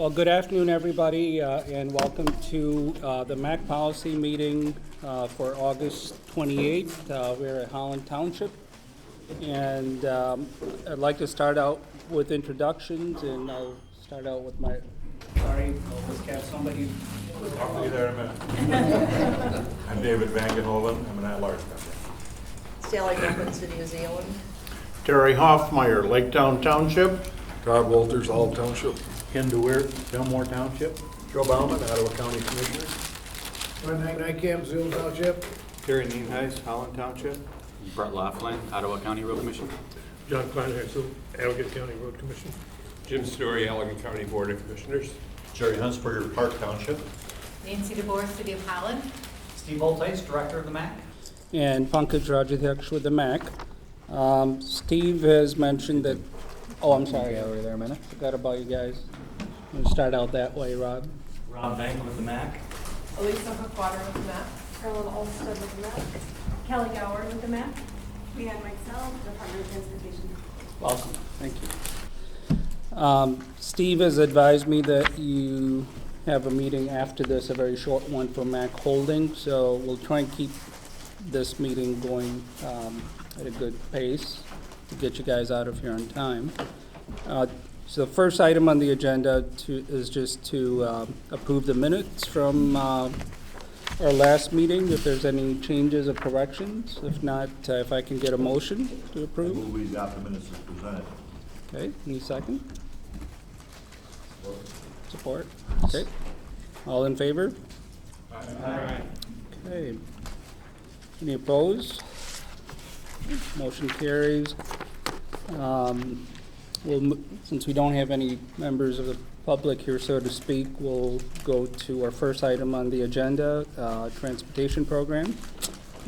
Well, good afternoon, everybody, and welcome to the MACC policy meeting for August 28th. We're at Holland Township, and I'd like to start out with introductions, and I'll start out with my, sorry, I'll just have somebody. I'll be there in a minute. I'm David Vangenhoven. I'm an at-large member. Sally Griffin, City of Zeeland. Terry Hoffmeyer, Laketown Township. Todd Walters, All Township. Ken DeWeert, Fillmore Township. Joe Bauman, Ottawa County Commissioner. Ron Nykamp, Zeeland Township. Terry Nienhuis, Holland Township. Brett Laughlin, Ottawa County Road Commission. John Kleinheisel, Allegan County Road Commission. Jim Story, Allegan County Board of Commissioners. Jerry Hunsberger, Park Township. Nancy DeBoer, City of Holland. Steve Oltais, Director of the MACC. And Pankaj Rajadhyaksha with the MACC. Steve has mentioned that, oh, I'm sorry, over there a minute. Forgot about you guys. I'm going to start out that way, Rob. Rob Bank with the MACC. Elisa Hookwater with the MACC. Carolyn Olsted with the MACC. Kelly Gower with the MACC. Leanne myself, Department of Transportation. Welcome. Thank you. Steve has advised me that you have a meeting after this, a very short one for MACC Holding, so we'll try and keep this meeting going at a good pace to get you guys out of here on time. So the first item on the agenda is just to approve the minutes from our last meeting, if there's any changes or corrections. If not, if I can get a motion to approve. Move we adopt the minutes as presented. Okay, any second? Support? Okay. All in favor? Aye. Okay. Any opposed? Motion carries. Since we don't have any members of the public here, so to speak, we'll go to our first item on the agenda, transportation program.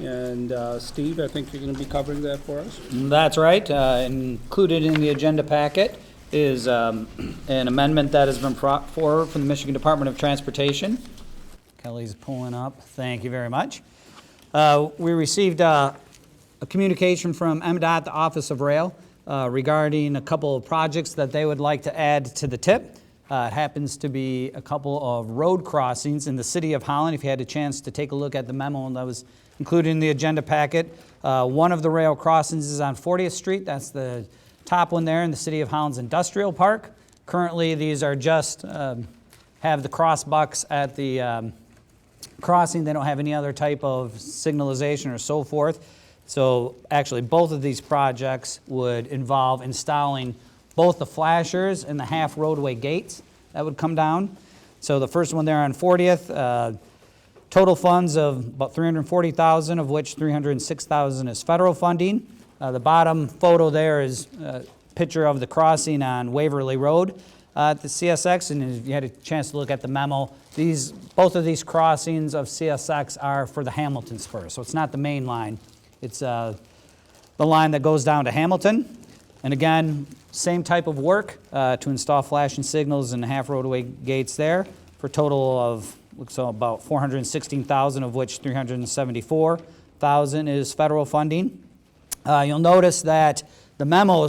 And Steve, I think you're going to be covering that for us. That's right. Included in the agenda packet is an amendment that has been brought forward from the Michigan Department of Transportation. Kelly's pulling up. Thank you very much. We received a communication from MDOT, the Office of Rail, regarding a couple of projects that they would like to add to the TIP. It happens to be a couple of road crossings in the City of Holland. If you had a chance to take a look at the memo that was included in the agenda packet, one of the rail crossings is on 40th Street. That's the top one there in the City of Holland's Industrial Park. Currently, these are just have the cross bucks at the crossing. They don't have any other type of signalization or so forth. So actually, both of these projects would involve installing both the flashers and the half roadway gates that would come down. So the first one there on 40th, total funds of about $340,000, of which $306,000 is federal funding. The bottom photo there is a picture of the crossing on Waverly Road at the CSX, and if you had a chance to look at the memo, both of these crossings of CSX are for the Hamilton spur, so it's not the main line. It's the line that goes down to Hamilton. And again, same type of work to install flashing signals and half roadway gates there for a total of, looks like about $416,000, of which $374,000 is federal funding. You'll notice that the memo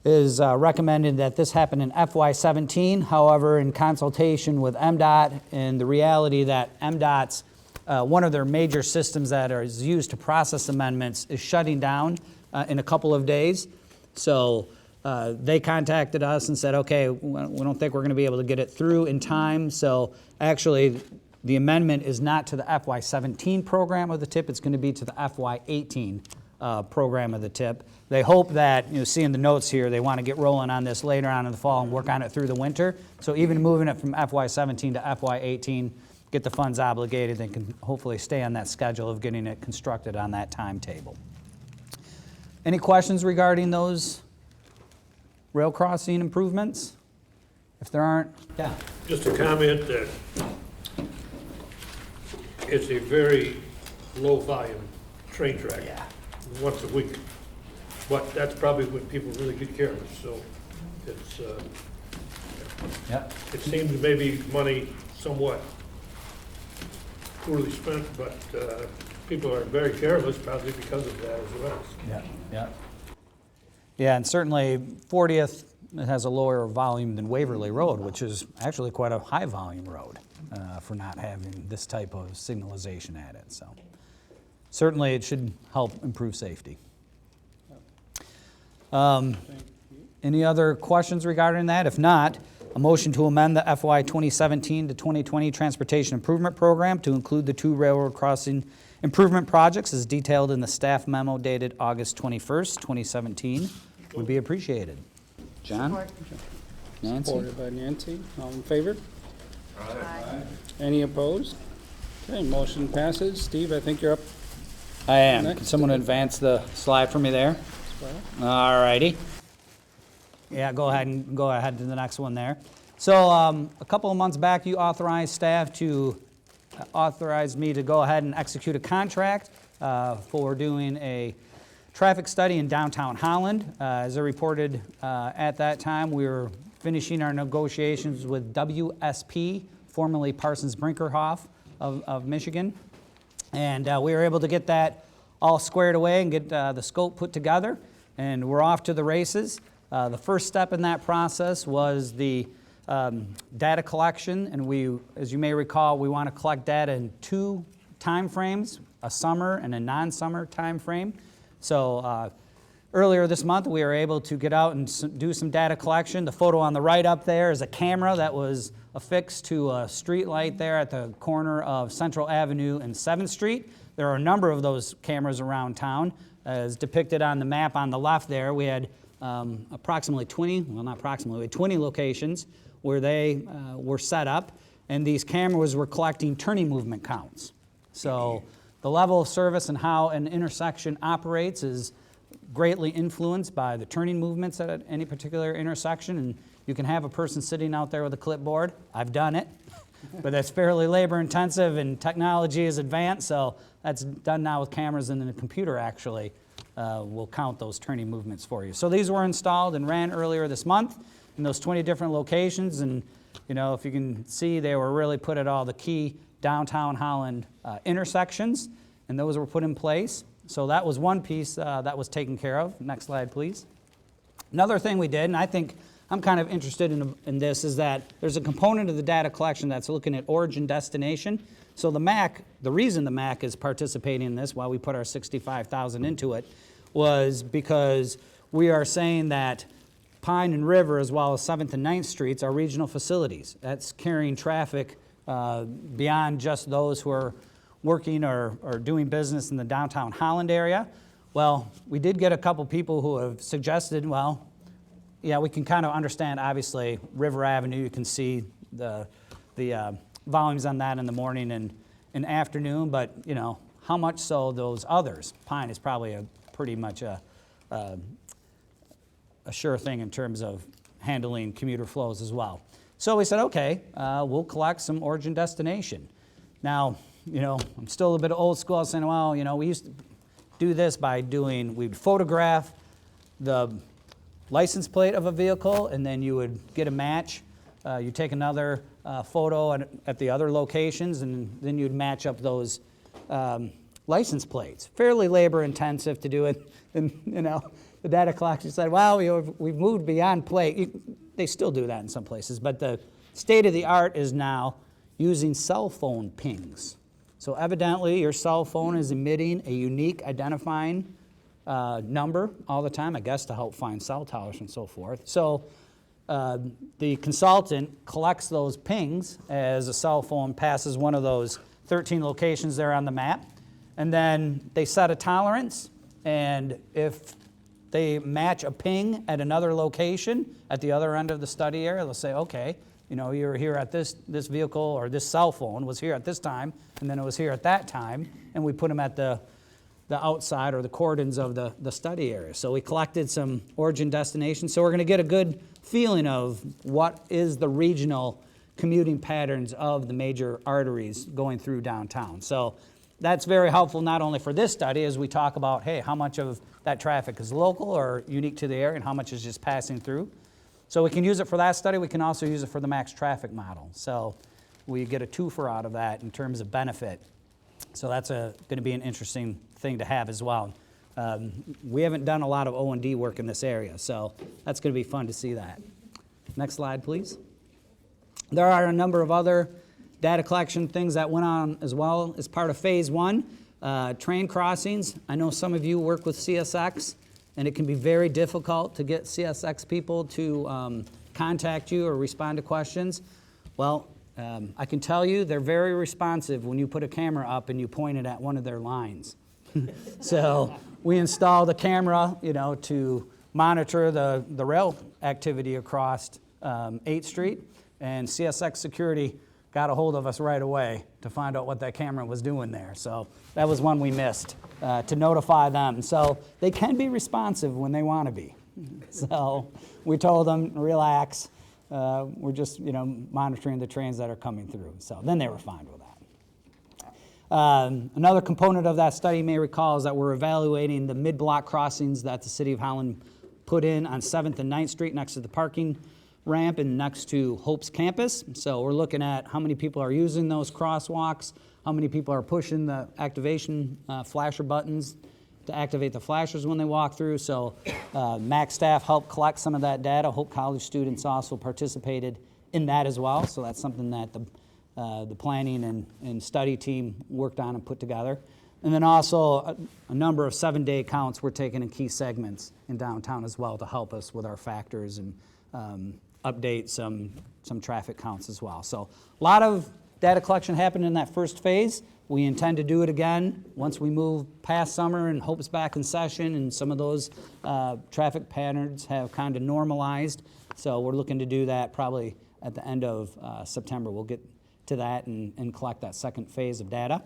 is recommended that this happen in FY17. However, in consultation with MDOT and the reality that MDOT's one of their major systems that is used to process amendments is shutting down in a couple of days. So they contacted us and said, okay, we don't think we're going to be able to get it through in time. So actually, the amendment is not to the FY17 program of the TIP. It's going to be to the FY18 program of the TIP. They hope that, see in the notes here, they want to get rolling on this later on in the fall and work on it through the winter. So even moving it from FY17 to FY18, get the funds obligated, they can hopefully stay on that schedule of getting it constructed on that timetable. Any questions regarding those rail crossing improvements? If there aren't, yeah. Just a comment that it's a very low volume train track. Yeah. Once a week. But that's probably when people really get careless, so it's, Yep. it seems maybe money somewhat poorly spent, but people are very careless probably because of that as well. Yeah, yeah. Yeah, and certainly 40th it has a lower volume than Waverly Road, which is actually quite a high volume road for not having this type of signalization at it. So certainly it should help improve safety. Any other questions regarding that? If not, a motion to amend the FY 2017 to 2020 Transportation Improvement Program to include the 2 railroad crossing improvement projects as detailed in the staff memo dated August 21st, 2017 would be appreciated. John? Support. Nancy? Supported by Nancy. All in favor? Aye. Any opposed? Okay, motion passes. Steve, I think you're up. I am. Next. Can someone advance the slide for me there? as well. All righty. Yeah, go ahead to the next one there. So a couple of months back, you authorized staff to authorize me to go ahead and execute a contract for doing a traffic study in downtown Holland. As I reported at that time, we were finishing our negotiations with WSP, formerly Parsons Brinkerhoff of Michigan. And we were able to get that all squared away and get the scope put together. And we're off to the races. The first step in that process was the data collection. And we, as you may recall, we want to collect data in 2 time frames, a summer and a non-summer time frame. So earlier this month, we were able to get out and do some data collection. The photo on the right up there is a camera that was affixed to a street light there at the corner of Central Avenue and 7th Street. There are a number of those cameras around town. As depicted on the map on the left there, we had approximately 20, well not approximately, we had 20 locations where they were set up, and these cameras were collecting turning movement counts. So the level of service and how an intersection operates is greatly influenced by the turning movements at any particular intersection, and you can have a person sitting out there with a clipboard. I've done it, but that's fairly labor intensive and technology is advanced, so that's done now with cameras, and then the computer actually will count those turning movements for you. So these were installed and ran earlier this month in those 20 different locations, and you know, if you can see, they were really put at all the key downtown Holland intersections, and those were put in place. So that was one piece that was taken care of. Next slide, please. Another thing we did, and I think I'm kind of interested in this, is that there's a component of the data collection that's looking at origin destination. So the MACC, the reason the MACC is participating in this, while we put our $65,000 into it, was because we are saying that Pine and River, as well as 7th and 9th Streets, are regional facilities. That's carrying traffic beyond just those who are working or doing business in the downtown Holland area. Well, we did get a couple people who have suggested, well, yeah, we can kind of understand, obviously, River Avenue, you can see the volumes on that in the morning and afternoon, but, you know, how much so those others? Pine is probably pretty much a sure thing in terms of handling commuter flows as well. So we said, okay, we'll collect some origin destination. Now, you know, I'm still a bit old school. I was saying, well, you know, we used to do this by we'd photograph the license plate of a vehicle, and then you would get a match. You take another photo at the other locations, and then you'd match up those license plates. Fairly labor intensive to do it. And, you know, the data collection said, well, we've moved beyond plate. They still do that in some places, but the state of the art is now using cell phone pings. So evidently your cell phone is emitting a unique identifying number all the time, I guess to help find cell towers and so forth. So the consultant collects those pings as a cell phone passes one of those 13 locations there on the map, and then they set a tolerance, and if they match a ping at another location at the other end of the study area, they'll say, okay, you know, you're here at this vehicle, or this cell phone was here at this time, and then it was here at that time, and we put them at the outside or the cordons of the study area. So we collected some origin destinations. So we're going to get a good feeling of what is the regional commuting patterns of the major arteries going through downtown. So that's very helpful not only for this study as we talk about, hey, how much of that traffic is local or unique to the area and how much is just passing through. So we can use it for that study. We can also use it for the MACC traffic model. So we get a twofer out of that in terms of benefit. So that's going to be an interesting thing to have as well. We haven't done a lot of O&D work in this area, so that's going to be fun to see that. Next slide, please. There are a number of other data collection things that went on as well as part of phase one. Train crossings. I know some of you work with CSX, and it can be very difficult to get CSX people to contact you or respond to questions. Well, I can tell you they're very responsive when you put a camera up and you point it at one of their lines. So we installed a camera, to monitor the rail activity across 8th Street, and CSX security got a hold of us right away to find out what that camera was doing there. So that was one we missed, to notify them. So they can be responsive when they want to be. So we told them, relax, we're just, monitoring the trains that are coming through. So then they were fine with that. Another component of that study, you may recall, is that we're evaluating the mid-block crossings that the City of Holland put in on 7th and 9th Street next to the parking ramp and next to Hope's campus. So we're looking at how many people are using those crosswalks, how many people are pushing the activation flasher buttons to activate the flashers when they walk through. So MACC staff helped collect some of that data. Hope College students also participated in that as well. So that's something that the planning and study team worked on and put together. And then also a number of 7-day counts were taken in key segments in downtown as well to help us with our factors and update some traffic counts as well. So a lot of data collection happened in that first phase. We intend to do it again once we move past summer and Hope's back in session and some of those traffic patterns have kind of normalized. So we're looking to do that probably at the end of September. We'll get to that and collect that second phase of data.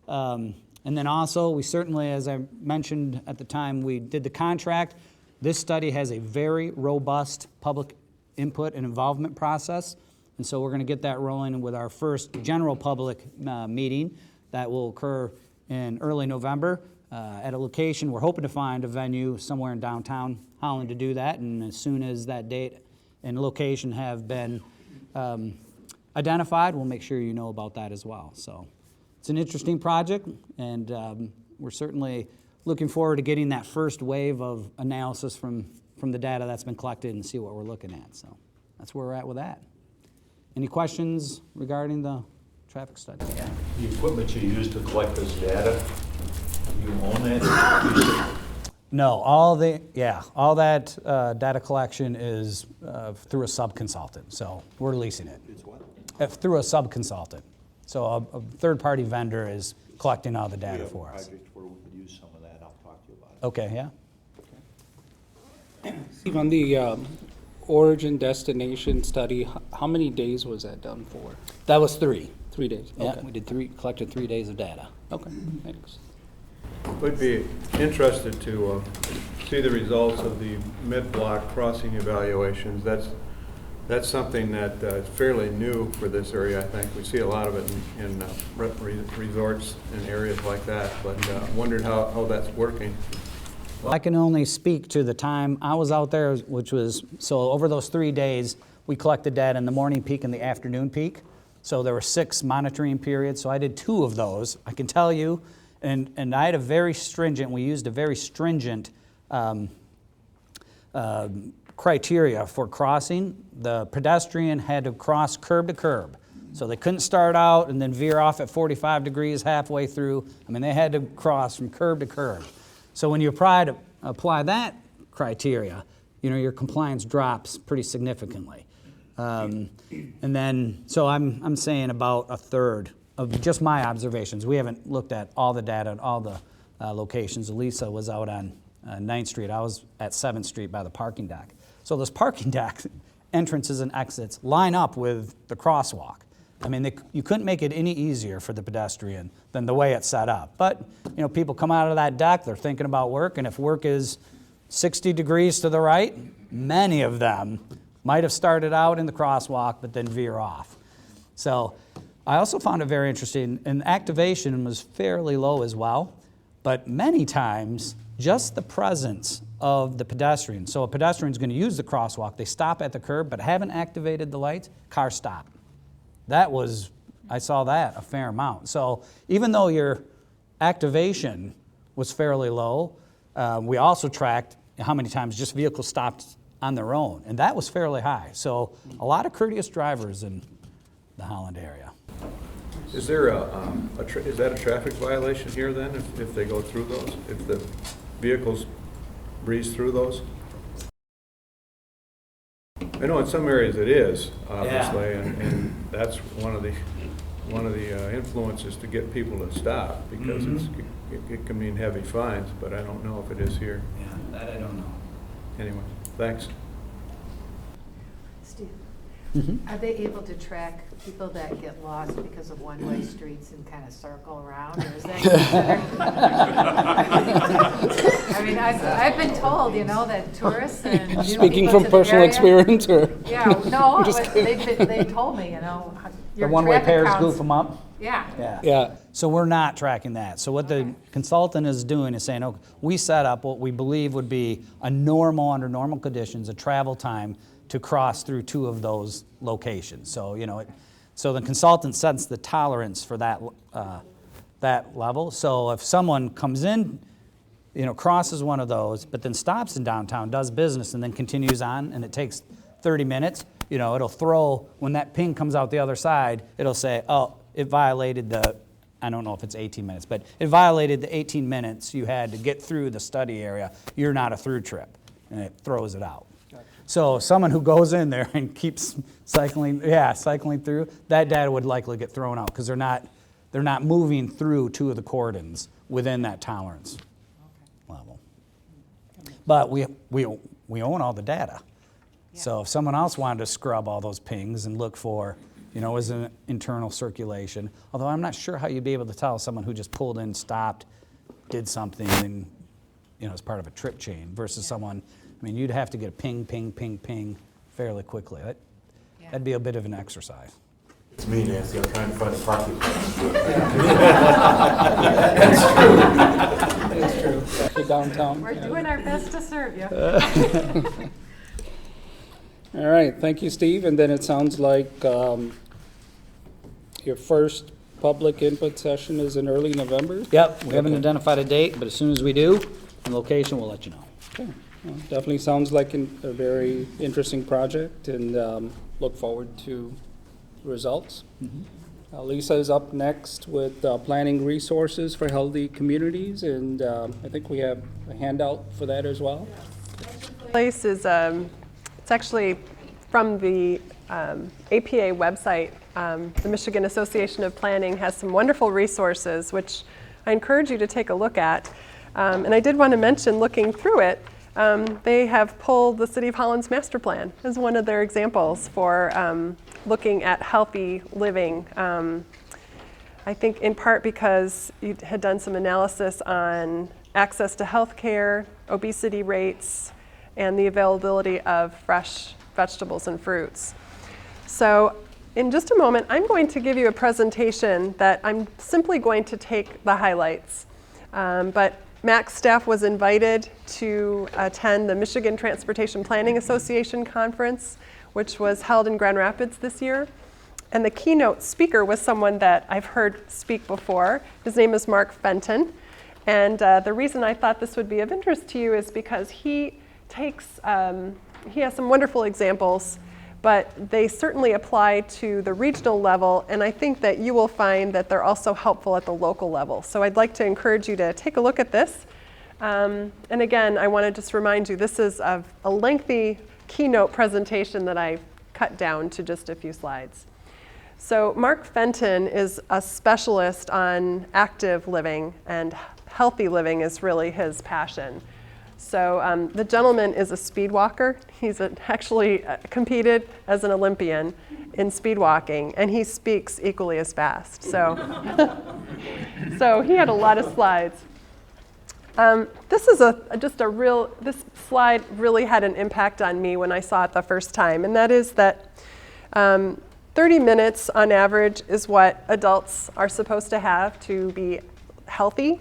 And then also, we certainly, as I mentioned at the time we did the contract, this study has a very robust public input and involvement process. And so we're going to get that rolling with our first general public meeting that will occur in early November at a location. We're hoping to find a venue somewhere in downtown Holland to do that. And as soon as that date and location have been identified, we'll make sure you know about that as well. So it's an interesting project, and we're certainly looking forward to getting that first wave of analysis from the data that's been collected and see what we're looking at. So that's where we're at with that. Any questions regarding the traffic study? Yeah. The equipment you use to collect this data, you own that? No, all that data collection is through a sub-consultant, so we're leasing it. It's what? Through a sub-consultant. So a third-party vendor is collecting all the data for us. We have a project where we could use some of that. I'll talk to you about it. Okay, yeah. Steve, on the origin destination study, how many days was that done for? That was 3. 3 days? Yeah, Okay. we did collected 3 days of data. Okay, thanks. Would be interested to see the results of the mid-block crossing evaluations. That's something that is fairly new for this area, I think. We see a lot of it in resorts and areas like that, but wondered how that's working. I can only speak to the time I was out there, which was, so over those 3 days, we collected data in the morning peak and the afternoon peak. So there were 6 monitoring periods, so I did 2 of those. I can tell you, and I had a very stringent, we used a very stringent criteria for crossing. The pedestrian had to cross curb to curb. So they couldn't start out and then veer off at 45 degrees halfway through. I mean, they had to cross from curb to curb. So when you apply that criteria, your compliance drops pretty significantly. And then, so I'm saying about a third of just my observations. We haven't looked at all the data at all the locations. Elisa was out on 9th Street. I was at 7th Street by the parking deck. So those parking deck entrances and exits line up with the crosswalk. I mean, you couldn't make it any easier for the pedestrian than the way it's set up. But, people come out of that deck, they're thinking about work, and if work is 60 degrees to the right, many of them might have started out in the crosswalk but then veer off. So I also found it very interesting, and activation was fairly low as well, but many times just the presence of the pedestrian. So a pedestrian is going to use the crosswalk, they stop at the curb but haven't activated the lights, car stop. I saw that a fair amount. So even though your activation was fairly low, We also tracked how many times just vehicles stopped on their own, and that was fairly high. So a lot of courteous drivers in the Holland area. Is there is that a traffic violation here then, if they go through those? If the vehicles breeze through those? I know in some areas it is, obviously, and that's one of the influences to get people to stop, because it can mean heavy fines, but I don't know if it is here. Yeah, that I don't know. Anyway, thanks. Steve, are they able to track people that get lost because of one-way streets and kind of circle around, or is that considered? I mean, I've been told, that tourists and new Speaking people from to the personal area- experience, or? Yeah, no, Just they told me, The your one-way traffic pairs counts- goof them up? Yeah. Yeah. So we're not tracking that. So what the consultant is doing is saying, okay, we set up what we believe would be under normal conditions, a travel time to cross through 2 of those locations. So, so the consultant sets the tolerance for that, that level. So if someone comes in, crosses one of those, but then stops in downtown, does business, and then continues on, and it takes 30 minutes, it'll throw, when that ping comes out the other side, it'll say, oh, it violated I don't know if it's 18 minutes, but it violated the 18 minutes you had to get through the study area. You're not a through trip, and it throws it out. So someone who goes in there and keeps cycling through, that data would likely get thrown out, because they're not moving through 2 of the cordons within that tolerance level. But we own all the data. So if someone else wanted to scrub all those pings and look for, is an internal circulation, although I'm not sure how you'd be able to tell someone who just pulled in, stopped, did something, and, as part of a trip chain versus someone, you'd have to get a ping, ping, ping, ping fairly quickly. That'd be a bit of an exercise. It's me, Nancy, I'm trying to find a parking place. That's true. Especially downtown. We're doing our best to serve you. All right, thank you, Steve. And then it sounds like your first public input session is in early November? Yep, we haven't identified a date, but as soon as we do, and location, we'll let you know. Okay. Well, definitely sounds like a very interesting project, and look forward to the results. Lisa is up next with planning resources for healthy communities, and I think we have a handout for that as well. Place is, it's actually from the APA website. The Michigan Association of Planning has some wonderful resources, which I encourage you to take a look at. And I did want to mention, looking through it, they have pulled the City of Holland's master plan as one of their examples for looking at healthy living. I think in part because you had done some analysis on access to health care, obesity rates, and the availability of fresh vegetables and fruits. So in just a moment, I'm going to give you a presentation that I'm simply going to take the highlights. But MACC staff was invited to attend the Michigan Transportation Planning Association conference, which was held in Grand Rapids this year. And the keynote speaker was someone that I've heard speak before. His name is Mark Fenton. And the reason I thought this would be of interest to you is because he has some wonderful examples, but they certainly apply to the regional level, and I think that you will find that they're also helpful at the local level. So I'd like to encourage you to take a look at this. And again, I want to just remind you, this is a lengthy keynote presentation that I've cut down to just a few slides. So Mark Fenton is a specialist on active living, and healthy living is really his passion. So the gentleman is a speed walker. He's actually competed as an Olympian in speed walking, and he speaks equally as fast. So, so he had a lot of slides. This is this slide really had an impact on me when I saw it the first time, and that is that 30 minutes on average is what adults are supposed to have to be healthy.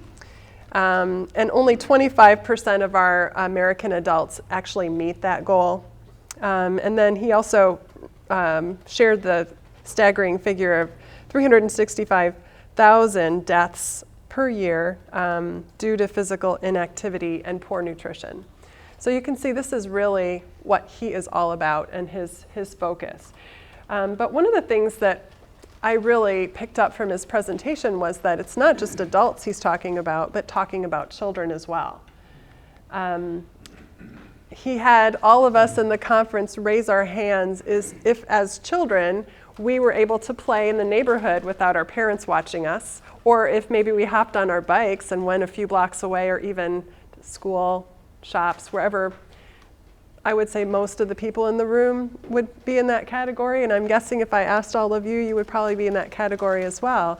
And only 25% of our American adults actually meet that goal. And then he also shared the staggering figure of 365,000 deaths per year due to physical inactivity and poor nutrition. So you can see this is really what he is all about and his focus. But one of the things that I really picked up from his presentation was that it's not just adults he's talking about, but talking about children as well. He had all of us in the conference raise our hands if as children we were able to play in the neighborhood without our parents watching us, or if maybe we hopped on our bikes and went a few blocks away, or even to school, shops, wherever. I would say most of the people in the room would be in that category, and I'm guessing if I asked all of you, you would probably be in that category as well.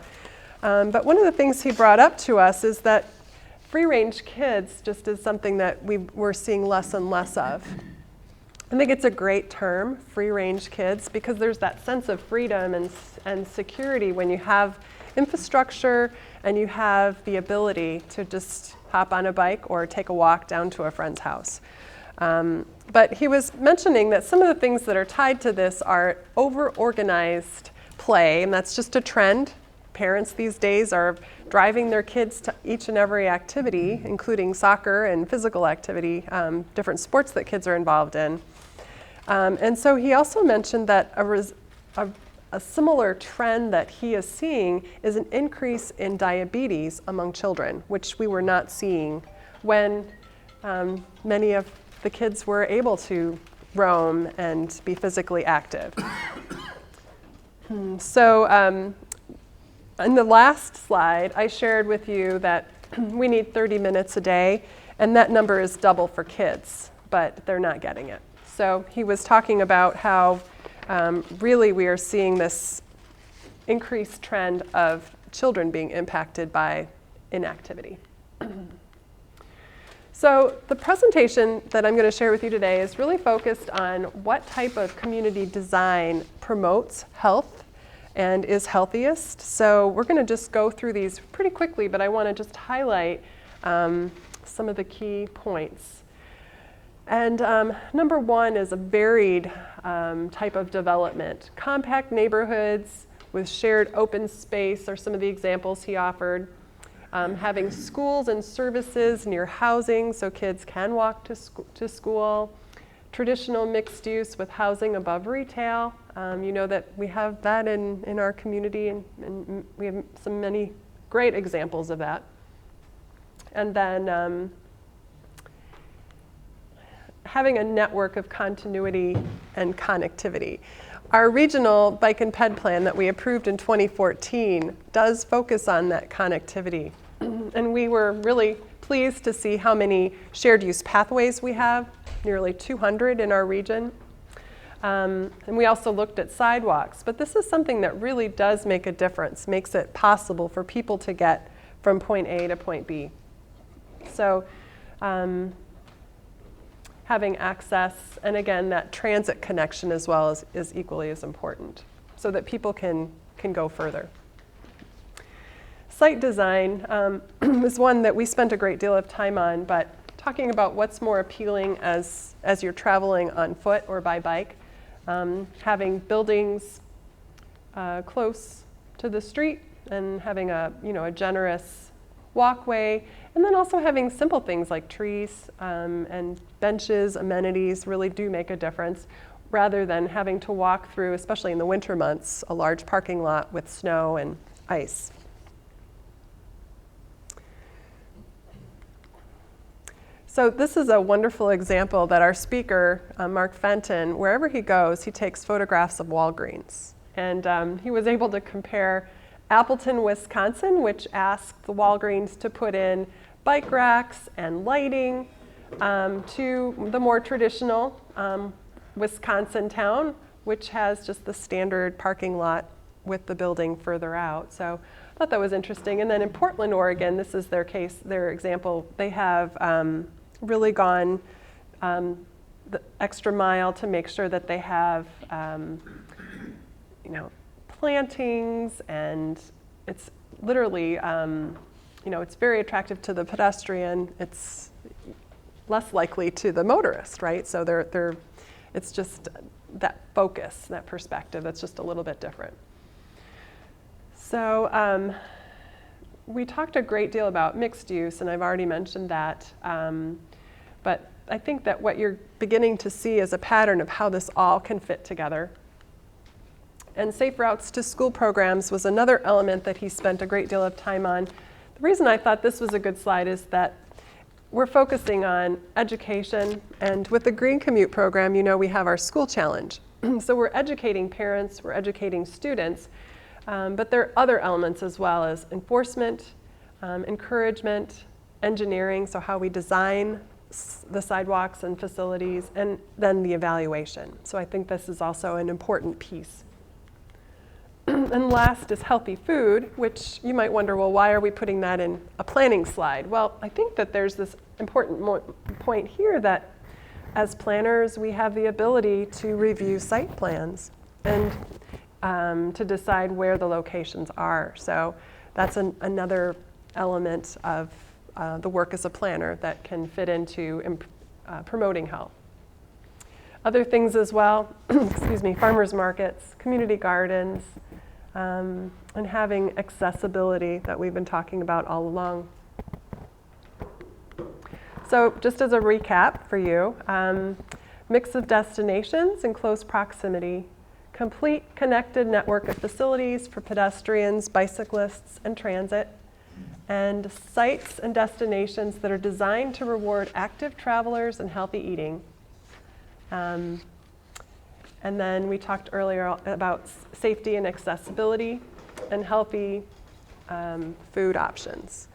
But one of the things he brought up to us is that free-range kids just is something that we're seeing less and less of. I think it's a great term, free-range kids, because there's that sense of freedom and security when you have infrastructure and you have the ability to just hop on a bike or take a walk down to a friend's house. But he was mentioning that some of the things that are tied to this are over-organized play, and that's just a trend. Parents these days are driving their kids to each and every activity, including soccer and physical activity, different sports that kids are involved in. And so he also mentioned that a similar trend that he is seeing is an increase in diabetes among children, which we were not seeing when many of the kids were able to roam and be physically active. So in the last slide, I shared with you that we need 30 minutes a day, and that number is double for kids, but they're not getting it. So he was talking about how really we are seeing this increased trend of children being impacted by inactivity. So the presentation that I'm going to share with you today is really focused on what type of community design promotes health and is healthiest. So we're going to just go through these pretty quickly, but I want to just highlight some of the key points. And number one is a varied type of development. Compact neighborhoods with shared open space are some of the examples he offered. Having schools and services near housing so kids can walk to school. Traditional mixed use with housing above retail. You know that we have that in our community, and we have many great examples of that. And then having a network of continuity and connectivity. Our regional bike and ped plan that we approved in 2014 does focus on that connectivity. And we were really pleased to see how many shared use pathways we have, nearly 200 in our region. And we also looked at sidewalks, but this is something that really does make a difference, makes it possible for people to get from point A to point B. So having access, and again, that transit connection as well is equally as important, so that people can go further. Site design is one that we spent a great deal of time on, but talking about what's more appealing as you're traveling on foot or by bike, having buildings close to the street and having a generous walkway, and then also having simple things like trees and benches, amenities really do make a difference, rather than having to walk through, especially in the winter months, a large parking lot with snow and ice. So this is a wonderful example that our speaker, Mark Fenton, wherever he goes, he takes photographs of Walgreens. And he was able to compare Appleton, Wisconsin, which asked the Walgreens to put in bike racks and lighting, to the more traditional Wisconsin town, which has just the standard parking lot with the building further out. So I thought that was interesting. And then in Portland, Oregon, this is their example. They have really gone the extra mile to make sure that they have plantings, and it's literally it's very attractive to the pedestrian. It's less likely to the motorist, right? So it's just that focus, that perspective, that's just a little bit different. So we talked a great deal about mixed use, and I've already mentioned that. But I think that what you're beginning to see is a pattern of how this all can fit together. And safe routes to school programs was another element that he spent a great deal of time on. The reason I thought this was a good slide is that we're focusing on education, and with the Green Commute program, you know, we have our school challenge. So we're educating parents, we're educating students, but there are other elements as well as enforcement, encouragement, engineering, so how we design the sidewalks and facilities, and then the evaluation. So I think this is also an important piece. And last is healthy food, which you might wonder, well, why are we putting that in a planning slide? Well, I think that there's this important point here that as planners, we have the ability to review site plans and to decide where the locations are. So that's another element of the work as a planner that can fit into promoting health. Other things as well, excuse me, farmers markets, community gardens, and having accessibility that we've been talking about all along. So just as a recap for you, mix of destinations in close proximity, complete connected network of facilities for pedestrians, bicyclists, and transit, and sites and destinations that are designed to reward active travelers and healthy eating. And then we talked earlier about safety and accessibility and healthy food options.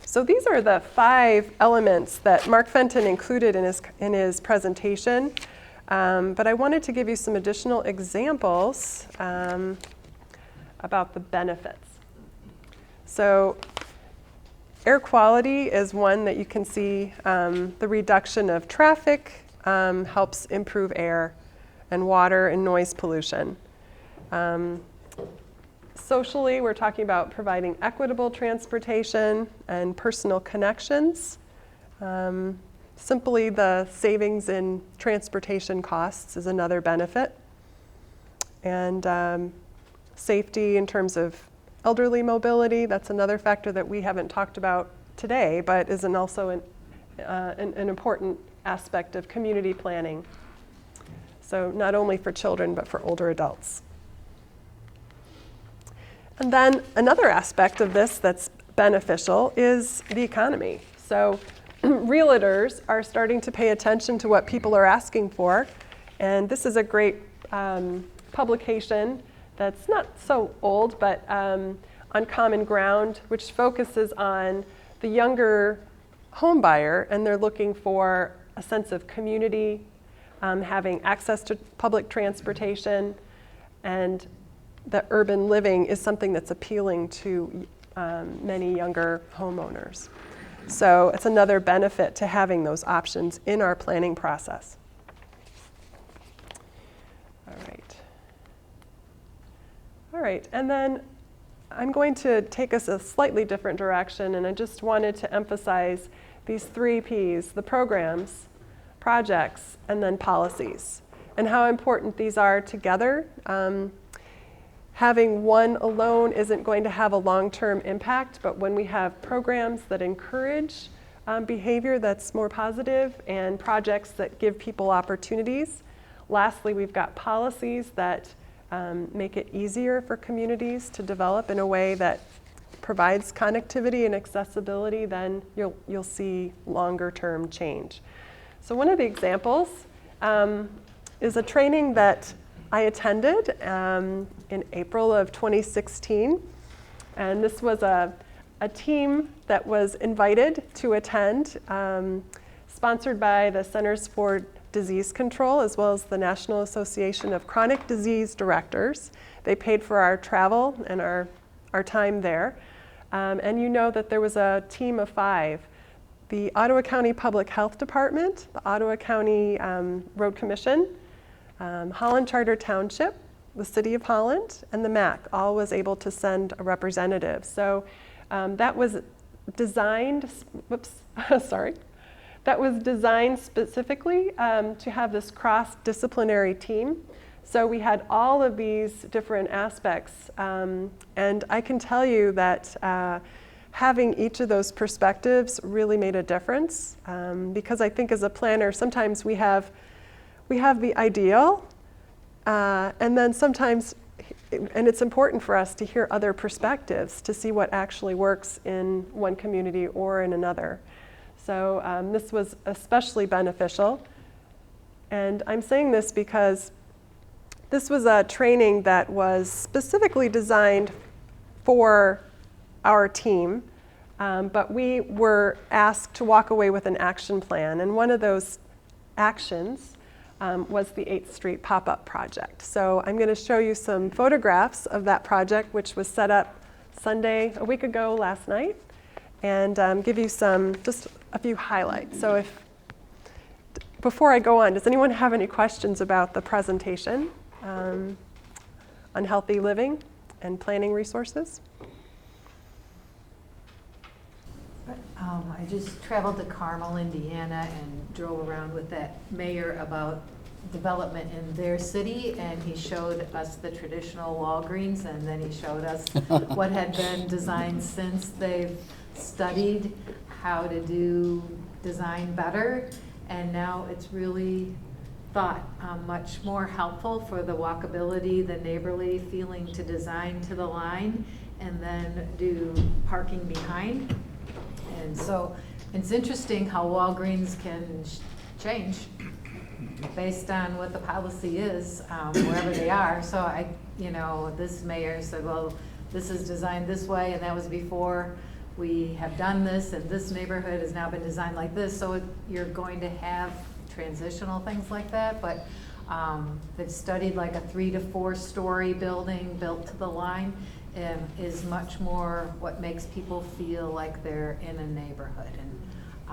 So these are the 5 elements that Mark Fenton included in his presentation. But I wanted to give you some additional examples about the benefits. So air quality is one that you can see. The reduction of traffic helps improve air and water and noise pollution. Socially, we're talking about providing equitable transportation and personal connections. Simply the savings in transportation costs is another benefit. And safety in terms of elderly mobility, that's another factor that we haven't talked about today, but is also an important aspect of community planning. So not only for children, but for older adults. And then another aspect of this that's beneficial is the economy. So realtors are starting to pay attention to what people are asking for. And this is a great publication that's not so old, but on Common Ground, which focuses on the younger home buyer, and they're looking for a sense of community, having access to public transportation, and the urban living is something that's appealing to many younger homeowners. So it's another benefit to having those options in our planning process. All right, and then I'm going to take us a slightly different direction, and I just wanted to emphasize these 3 Ps, the programs, projects, and then policies, and how important these are together. Having one alone isn't going to have a long-term impact, but when we have programs that encourage behavior that's more positive and projects that give people opportunities. Lastly, we've got policies that make it easier for communities to develop in a way that provides connectivity and accessibility, then you'll see longer-term change. So one of the examples is a training that I attended in April of 2016. And this was a team that was invited to attend, sponsored by the Centers for Disease Control as well as the National Association of Chronic Disease Directors. They paid for our travel and our time there. And you know that there was a team of 5. The Ottawa County Public Health Department, the Ottawa County Road Commission, Holland Charter Township, the City of Holland, and the MACC all was able to send a representative. So that was designed, that was designed specifically to have this cross-disciplinary team. So we had all of these different aspects, and I can tell you that having each of those perspectives really made a difference, because I think as a planner, sometimes we have the ideal, and then sometimes, and it's important for us to hear other perspectives to see what actually works in one community or in another. So this was especially beneficial. And I'm saying this because this was a training that was specifically designed for our team, but we were asked to walk away with an action plan. And one of those actions was the 8th Street pop-up project. So I'm going to show you some photographs of that project, which was set up Sunday, a week ago last night, and give you just a few highlights. So before I go on, does anyone have any questions about the presentation on healthy living and planning resources? I just traveled to Carmel, Indiana, and drove around with that mayor about development in their city, and he showed us the traditional Walgreens, and then he showed us what had been designed since. They've studied how to do design better, and now it's really thought much more helpful for the walkability, the neighborly feeling to design to the line, and then do parking behind. And so it's interesting how Walgreens can change based on what the policy is, wherever they are. So this mayor said, well, this is designed this way, and that was before we have done this, and this neighborhood has now been designed like this. So you're going to have transitional things like that, but they've studied like a 3 to 4 story building built to the line is much more what makes people feel like they're in a neighborhood.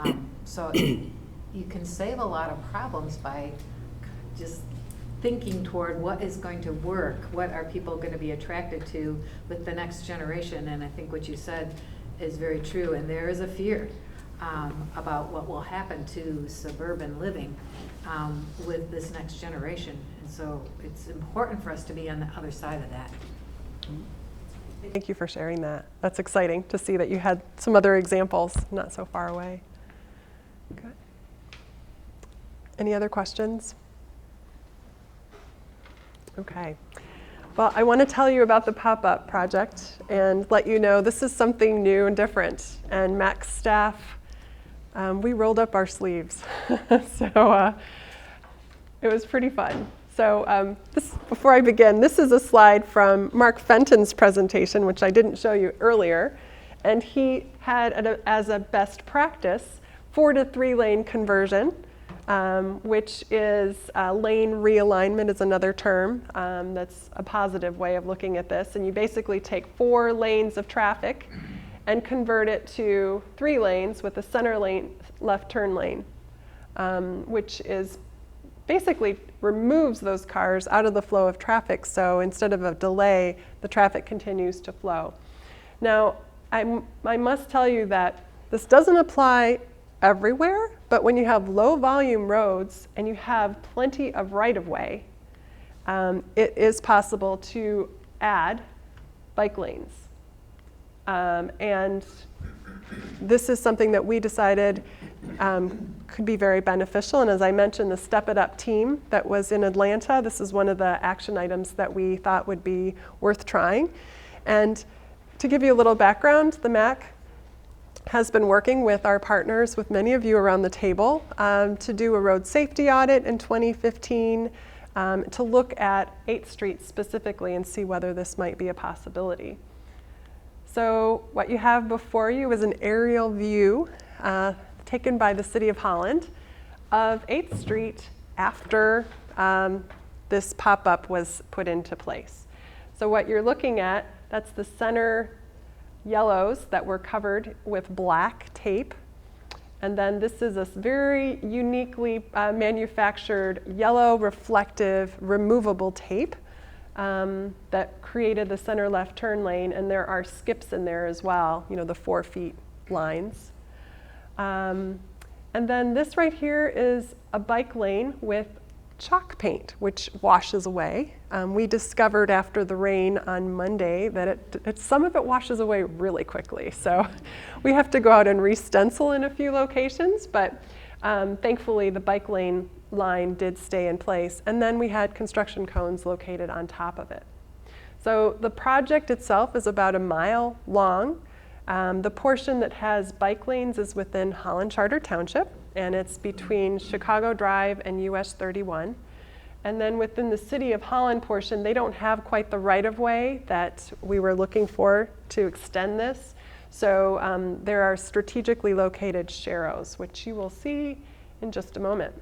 And so you can save a lot of problems by just thinking toward what is going to work, what are people going to be attracted to with the next generation. And I think what you said is very true, and there is a fear about what will happen to suburban living with this next generation. And so it's important for us to be on the other side of that. Thank you for sharing that. That's exciting to see that you had some other examples not so far away. Good. Any other questions? Okay. Well, I want to tell you about the pop-up project and let you know this is something new and different. And MACC staff, we rolled up our sleeves. So it was pretty fun. So before I begin, this is a slide from Mark Fenton's presentation, which I didn't show you earlier. And he had, as a best practice, 4 to 3 lane conversion, which is lane realignment is another term. That's a positive way of looking at this. And you basically take 4 lanes of traffic and convert it to 3 lanes with a center lane, left turn lane, which is basically removes those cars out of the flow of traffic. So instead of a delay, the traffic continues to flow. Now, I must tell you that this doesn't apply everywhere, but when you have low volume roads and you have plenty of right-of-way, it is possible to add bike lanes. And this is something that we decided could be very beneficial. And as I mentioned, the Step It Up team that was in Atlanta, this is one of the action items that we thought would be worth trying. And to give you a little background, the MACC has been working with our partners, with many of you around the table, to do a road safety audit in 2015, to look at 8th Street specifically and see whether this might be a possibility. So what you have before you is an aerial view taken by the City of Holland of 8th Street after this pop-up was put into place. So what you're looking at, that's the center yellows that were covered with black tape. And then this is a very uniquely manufactured yellow reflective removable tape that created the center left turn lane, and there are skips in there as well, the 4 feet lines. And then this right here is a bike lane with chalk paint, which washes away. We discovered after the rain on Monday that some of it washes away really quickly. So we have to go out and re-stencil in a few locations, but thankfully the bike lane line did stay in place. And then we had construction cones located on top of it. So the project itself is about 1 mile long. The portion that has bike lanes is within Holland Charter Township, and it's between Chicago Drive and US 31. And then within the City of Holland portion, they don't have quite the right-of-way that we were looking for to extend this. So there are strategically located sharrows, which you will see in just a moment.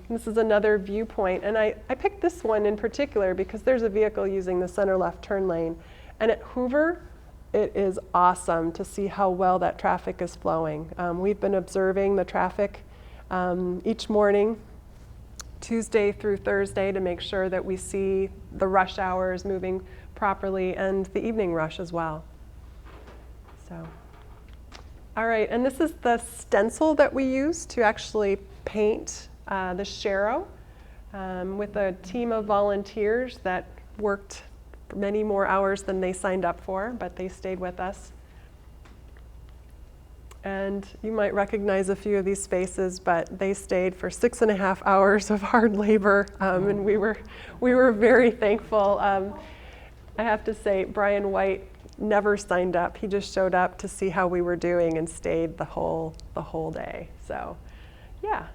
This is another viewpoint, and I picked this one in particular because there's a vehicle using the center left turn lane. And at Hoover, it is awesome to see how well that traffic is flowing. We've been observing the traffic each morning, Tuesday through Thursday, to make sure that we see the rush hours moving properly and the evening rush as well. So, all right, and this is the stencil that we use to actually paint the sharrow with a team of volunteers that worked many more hours than they signed up for, but they stayed with us. And you might recognize a few of these faces, but they stayed for 6.5 hours of hard labor, and we were very thankful. I have to say, Brian White never signed up. He just showed up to see how we were doing and stayed the whole day. So, yeah.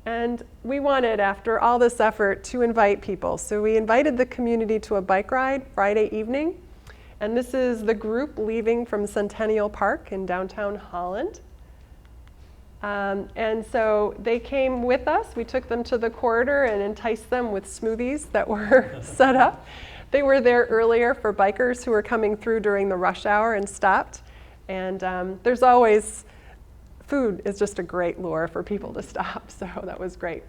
And we wanted, after all this effort, to invite people. So we invited the community to a bike ride Friday evening. And this is the group leaving from Centennial Park in downtown Holland. And so they came with us. We took them to the corridor and enticed them with smoothies that were set up. They were there earlier for bikers who were coming through during the rush hour and stopped. And there's always, food is just a great lure for people to stop, so that was great.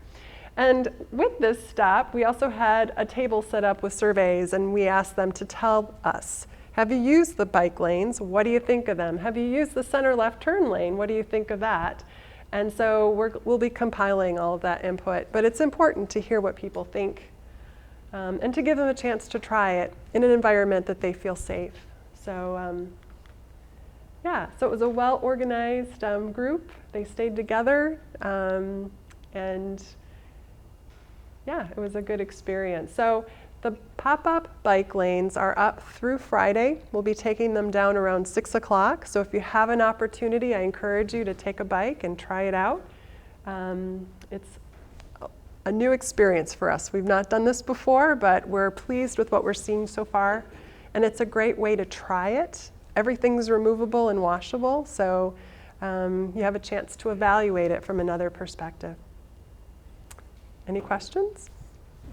And with this stop, we also had a table set up with surveys, and we asked them to tell us, have you used the bike lanes? What do you think of them? Have you used the center left turn lane? What do you think of that? And so we'll be compiling all of that input, but it's important to hear what people think and to give them a chance to try it in an environment that they feel safe. So yeah, so it was a well-organized group. They stayed together, and yeah, it was a good experience. So the pop-up bike lanes are up through Friday. We'll be taking them down around 6 o'clock. So if you have an opportunity, I encourage you to take a bike and try it out. It's a new experience for us. We've not done this before, but we're pleased with what we're seeing so far. And it's a great way to try it. Everything's removable and washable, so you have a chance to evaluate it from another perspective. Any questions?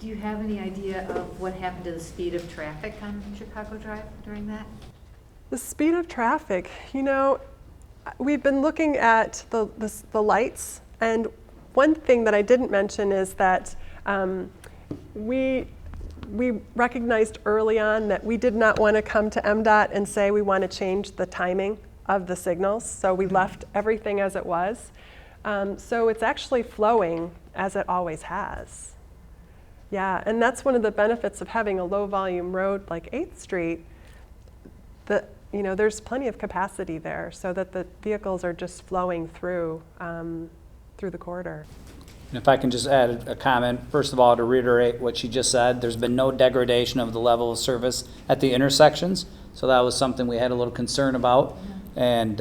Do you have any idea of what happened to the speed of traffic on Chicago Drive during that? The speed of traffic, you know, we've been looking at the lights, and one thing that I didn't mention is that we recognized early on that we did not want to come to MDOT and say we want to change the timing of the signals, so we left everything as it was. So it's actually flowing as it always has. Yeah, and that's one of the benefits of having a low volume road like 8th Street. You know, there's plenty of capacity there so that the vehicles are just flowing through the corridor. And if I can just add a comment, first of all, to reiterate what she just said, there's been no degradation of the level of service at the intersections. So that was something we had a little concern about. And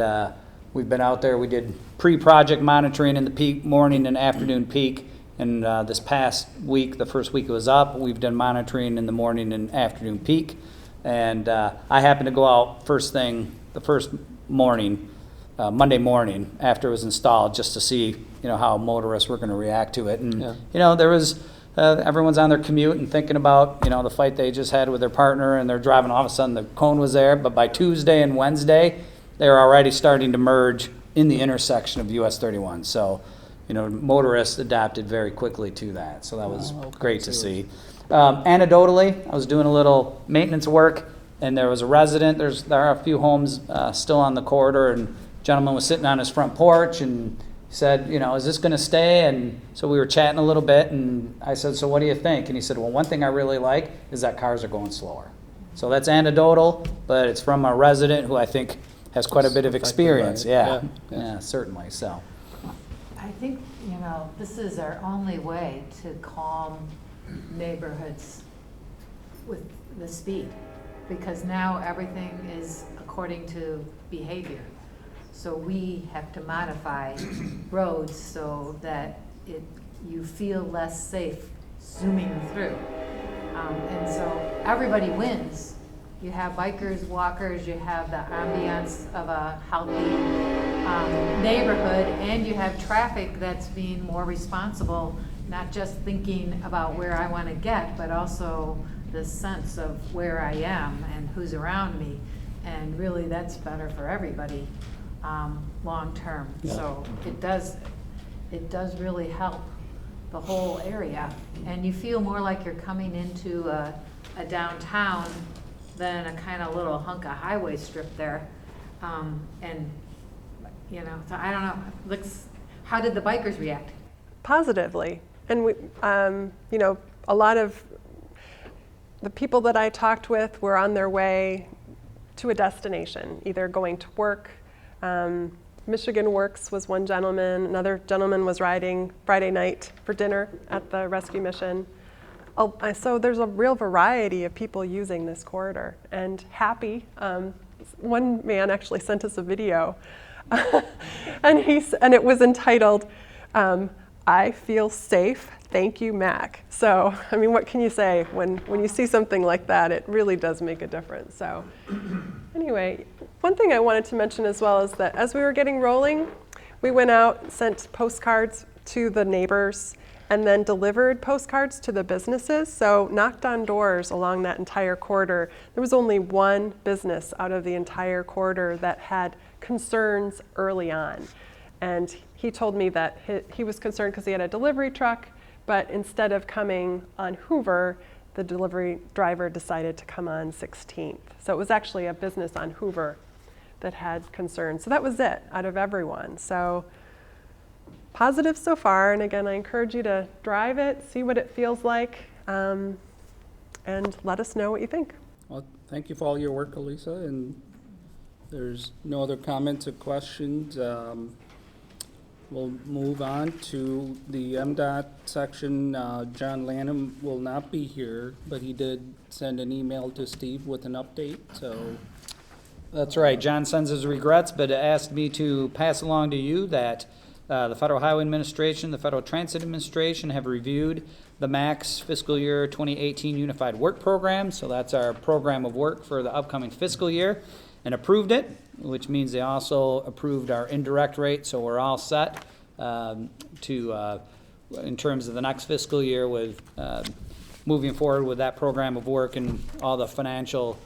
we've been out there, we did pre-project monitoring in the peak, morning and afternoon peak. And this past week, the first week it was up, we've done monitoring in the morning and afternoon peak. And I happened to go out first thing, the first morning, Monday morning after it was installed, just to see, you know, how motorists were going to react to it. And Yeah. you know, there was everyone's on their commute and thinking about, you know, the fight they just had with their partner, and they're driving. All of a sudden, the cone was there. But by Tuesday and Wednesday, they were already starting to merge in the intersection of US 31. So, you know, motorists adapted very quickly to that. So that was great to see. Anecdotally, I was doing a little maintenance work, and there was a resident. There are a few homes still on the corridor, and a gentleman was sitting on his front porch, and he said, you know, is this going to stay? And so we were chatting a little bit, and I said, so what do you think? And he said, well, one thing I really like is that cars are going slower. So that's anecdotal, but it's from a resident who I think has quite a bit of experience. Yeah, yeah, certainly. So I think, you know, this is our only way to calm neighborhoods with the speed, because now everything is according to behavior. So we have to modify roads so that you feel less safe zooming through. And so everybody wins. You have bikers, walkers, you have the ambiance of a healthy neighborhood, and you have traffic that's being more responsible, not just thinking about where I want to get, but also the sense of where I am and who's around me. And really, that's better for everybody long term. Yeah. So it does really help the whole area. And you feel more like you're coming into a downtown than a kind of little hunk of highway strip there. And, you know, so I don't know, how did the bikers react? Positively. And we, you know, a lot of the people that I talked with were on their way to a destination, either going to work. Michigan Works was one gentleman. Another gentleman was riding Friday night for dinner at the rescue mission. So there's a real variety of people using this corridor and happy. One man actually sent us a video and it was entitled, I feel safe, thank you, MACC. So, I mean, what can you say when you see something like that? It really does make a difference. So anyway, one thing I wanted to mention as well is that as we were getting rolling, we went out, sent postcards to the neighbors, and then delivered postcards to the businesses. So knocked on doors along that entire corridor. There was only one business out of the entire corridor that had concerns early on. And he told me that he was concerned because he had a delivery truck, but instead of coming on Hoover, the delivery driver decided to come on 16th. So it was actually a business on Hoover that had concerns. So that was it out of everyone. So positive so far, and again, I encourage you to drive it, see what it feels like, and let us know what you think. Well, thank you for all your work, Elisa, and there's no other comments or questions. We'll move on to the MDOT section. John Lanham will not be here, but he did send an email to Steve with an update, so. that's right. John sends his regrets, but asked me to pass along to you that the Federal Highway Administration, the Federal Transit Administration have reviewed the MACC's fiscal year 2018 Unified Work Program. So that's our program of work for the upcoming fiscal year, and approved it, which means they also approved our indirect rate. So we're all set in terms of the next fiscal year with moving forward with that program of work, and all the financial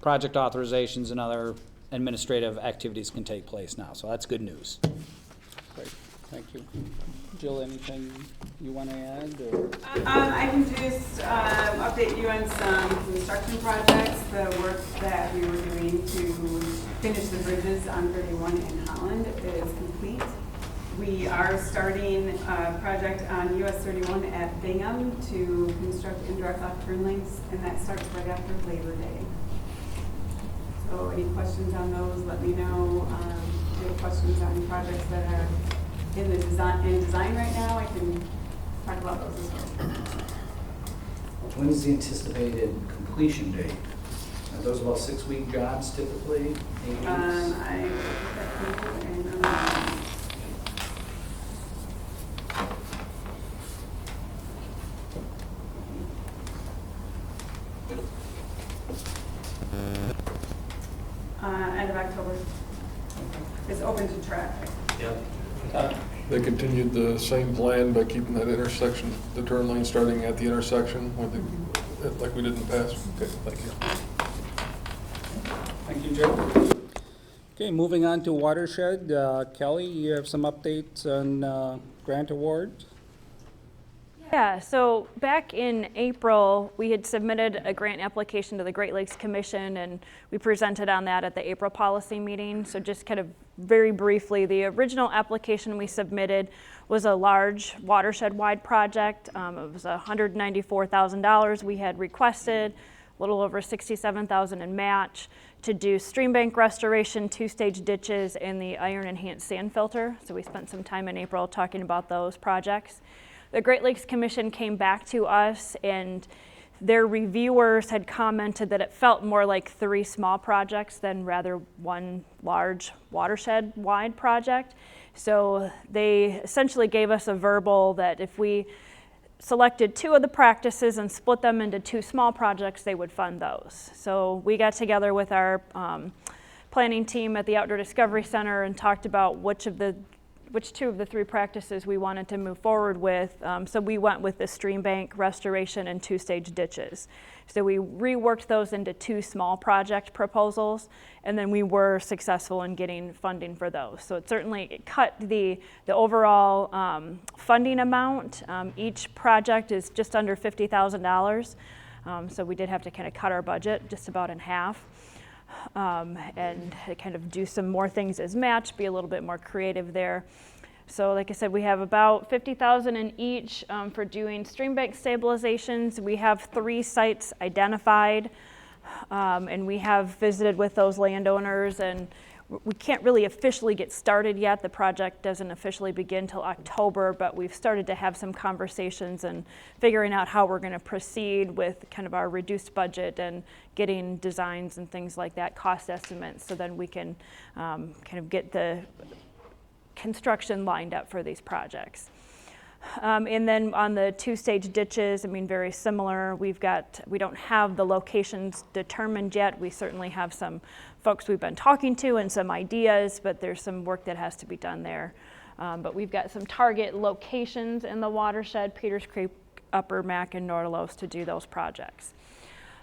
project authorizations and other administrative activities can take place now. So that's good news. Great, thank you. Jill, anything you want to add? Or? I can just update you on some construction projects. The work that we were doing to finish the bridges on 31 in Holland is complete. We are starting a project on US 31 at Bingham to construct indirect left turn lanes, and that starts right after Labor Day. So any questions on those, let me know. If you have questions on projects that are in design right now, I can talk about those as well. When is the anticipated completion date? Are those about 6-week jobs typically? 8 weeks? I put that in. End of October. It's open to traffic. They continued the same plan by keeping that intersection, the turn lane starting at the intersection, like we did in the past. Okay, thank you. Thank you, Joe. Okay, moving on to watershed. Kelly, you have some updates on grant awards? Yeah, so back in April, we had submitted a grant application to the Great Lakes Commission, and we presented on that at the April policy meeting. So just kind of very briefly, the original application we submitted was a large watershed-wide project. It was $194,000 we had requested, a little over $67,000 in match, to do stream bank restoration, 2-stage ditches, and the iron-enhanced sand filter. So we spent some time in April talking about those projects. The Great Lakes Commission came back to us, and their reviewers had commented that it felt more like 3 small projects than rather one large watershed-wide project. So they essentially gave us a verbal that if we selected 2 of the practices and split them into 2 small projects, they would fund those. So we got together with our planning team at the Outdoor Discovery Center and talked about which 2 of the 3 practices we wanted to move forward with. So we went with the stream bank restoration and 2-stage ditches. So we reworked those into 2 small project proposals, and then we were successful in getting funding for those. So it certainly cut the overall funding amount. Each project is just under $50,000. So we did have to kind of cut our budget just about in half. And kind of do some more things as match, be a little bit more creative there. So like I said, we have about $50,000 in each for doing stream bank stabilizations. We have 3 sites identified, and we have visited with those landowners, and we can't really officially get started yet. The project doesn't officially begin till October, but we've started to have some conversations and figuring out how we're going to proceed with kind of our reduced budget and getting designs and things like that, cost estimates, so then we can kind of get the construction lined up for these projects. And then on the 2-stage ditches, I mean, very similar. We don't have the locations determined yet. We certainly have some folks we've been talking to and some ideas, but there's some work that has to be done there. But we've got some target locations in the watershed, Peters Creek, Upper Mac, and Nordelos, to do those projects.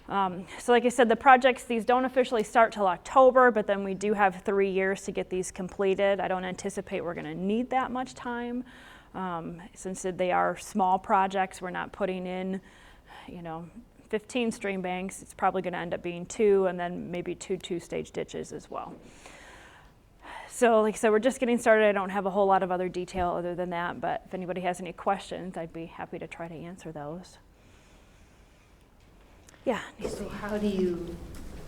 So like I said, the projects, these don't officially start till October, but then we do have 3 years to get these completed. I don't anticipate we're going to need that much time. Since they are small projects, we're not putting in, 15 stream banks. It's probably going to end up being 2, and then maybe 2 2-stage ditches as well. So like I said, we're just getting started. I don't have a whole lot of other detail other than that, but if anybody has any questions, I'd be happy to try to answer those. Yeah. So how do you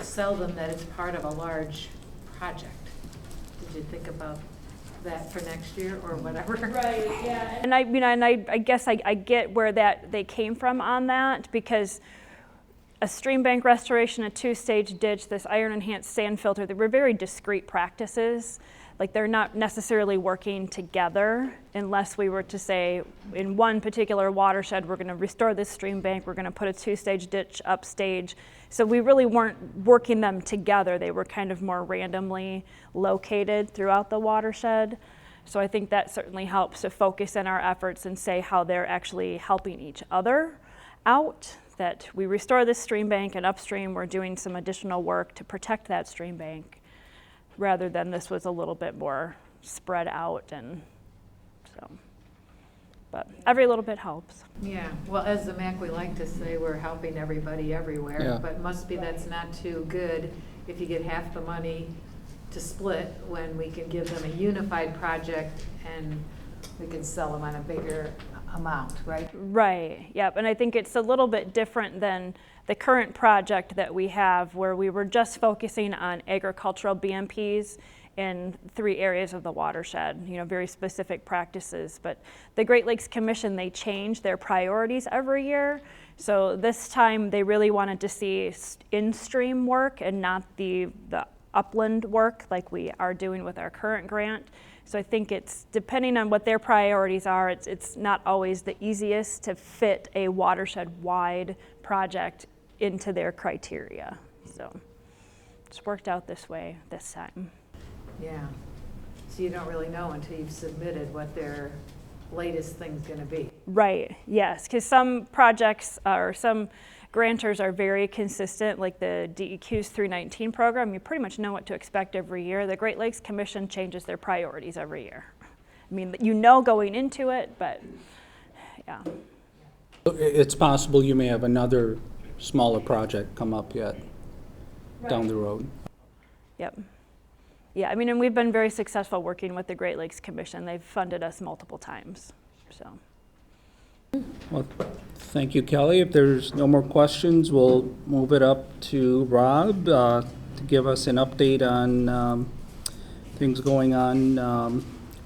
sell them that it's part of a large project? Did you think about that for next year or whatever? Right, yeah. And I guess I get where they came from on that, because a stream bank restoration, a 2-stage ditch, this iron enhanced sand filter, they were very discrete practices. Like, they're not necessarily working together unless we were to say in one particular watershed, we're going to restore this stream bank, we're going to put a 2-stage ditch upstage. So we really weren't working them together. They were kind of more randomly located throughout the watershed. So I think that certainly helps to focus in our efforts and say how they're actually helping each other out, that we restore this stream bank, and upstream we're doing some additional work to protect that stream bank, rather than this was a little bit more spread out. And so, but every little bit helps. Yeah, well, as the MACC, we like to say we're helping everybody everywhere, Yeah. but must be that's not too good if you get half the money to split when we can give them a unified project and we can sell them on a bigger amount, right? Right, yep, and I think it's a little bit different than the current project that we have, where we were just focusing on agricultural BMPs in 3 areas of the watershed, very specific practices. But the Great Lakes Commission, they change their priorities every year. So this time they really wanted to see in-stream work and not the upland work like we are doing with our current grant. So I think it's, depending on what their priorities are, it's not always the easiest to fit a watershed-wide project into their criteria. So it's worked out this way this time. Yeah, so you don't really know until you've submitted what their latest thing's going to be. Right, yes, because some projects or some grantors are very consistent, like the DEQ's 319 program. You pretty much know what to expect every year. The Great Lakes Commission changes their priorities every year. I mean, going into it, but yeah. It's possible you may have another smaller project come up yet down the road. Yep. Yeah, I mean, and we've been very successful working with the Great Lakes Commission. They've funded us multiple times, so. Well, thank you, Kelly. If there's no more questions, we'll move it up to Rob to give us an update on things going on,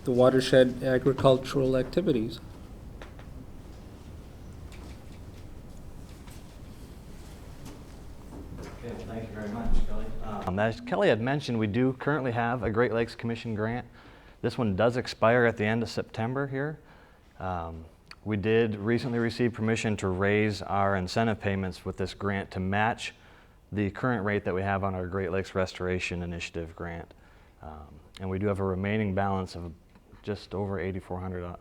the watershed agricultural activities. Okay, thank you very much, Kelly. As Kelly had mentioned, we do currently have a Great Lakes Commission grant. This one does expire at the end of September here. We did recently receive permission to raise our incentive payments with this grant to match the current rate that we have on our Great Lakes Restoration Initiative grant. And we do have a remaining balance of just over $8,400.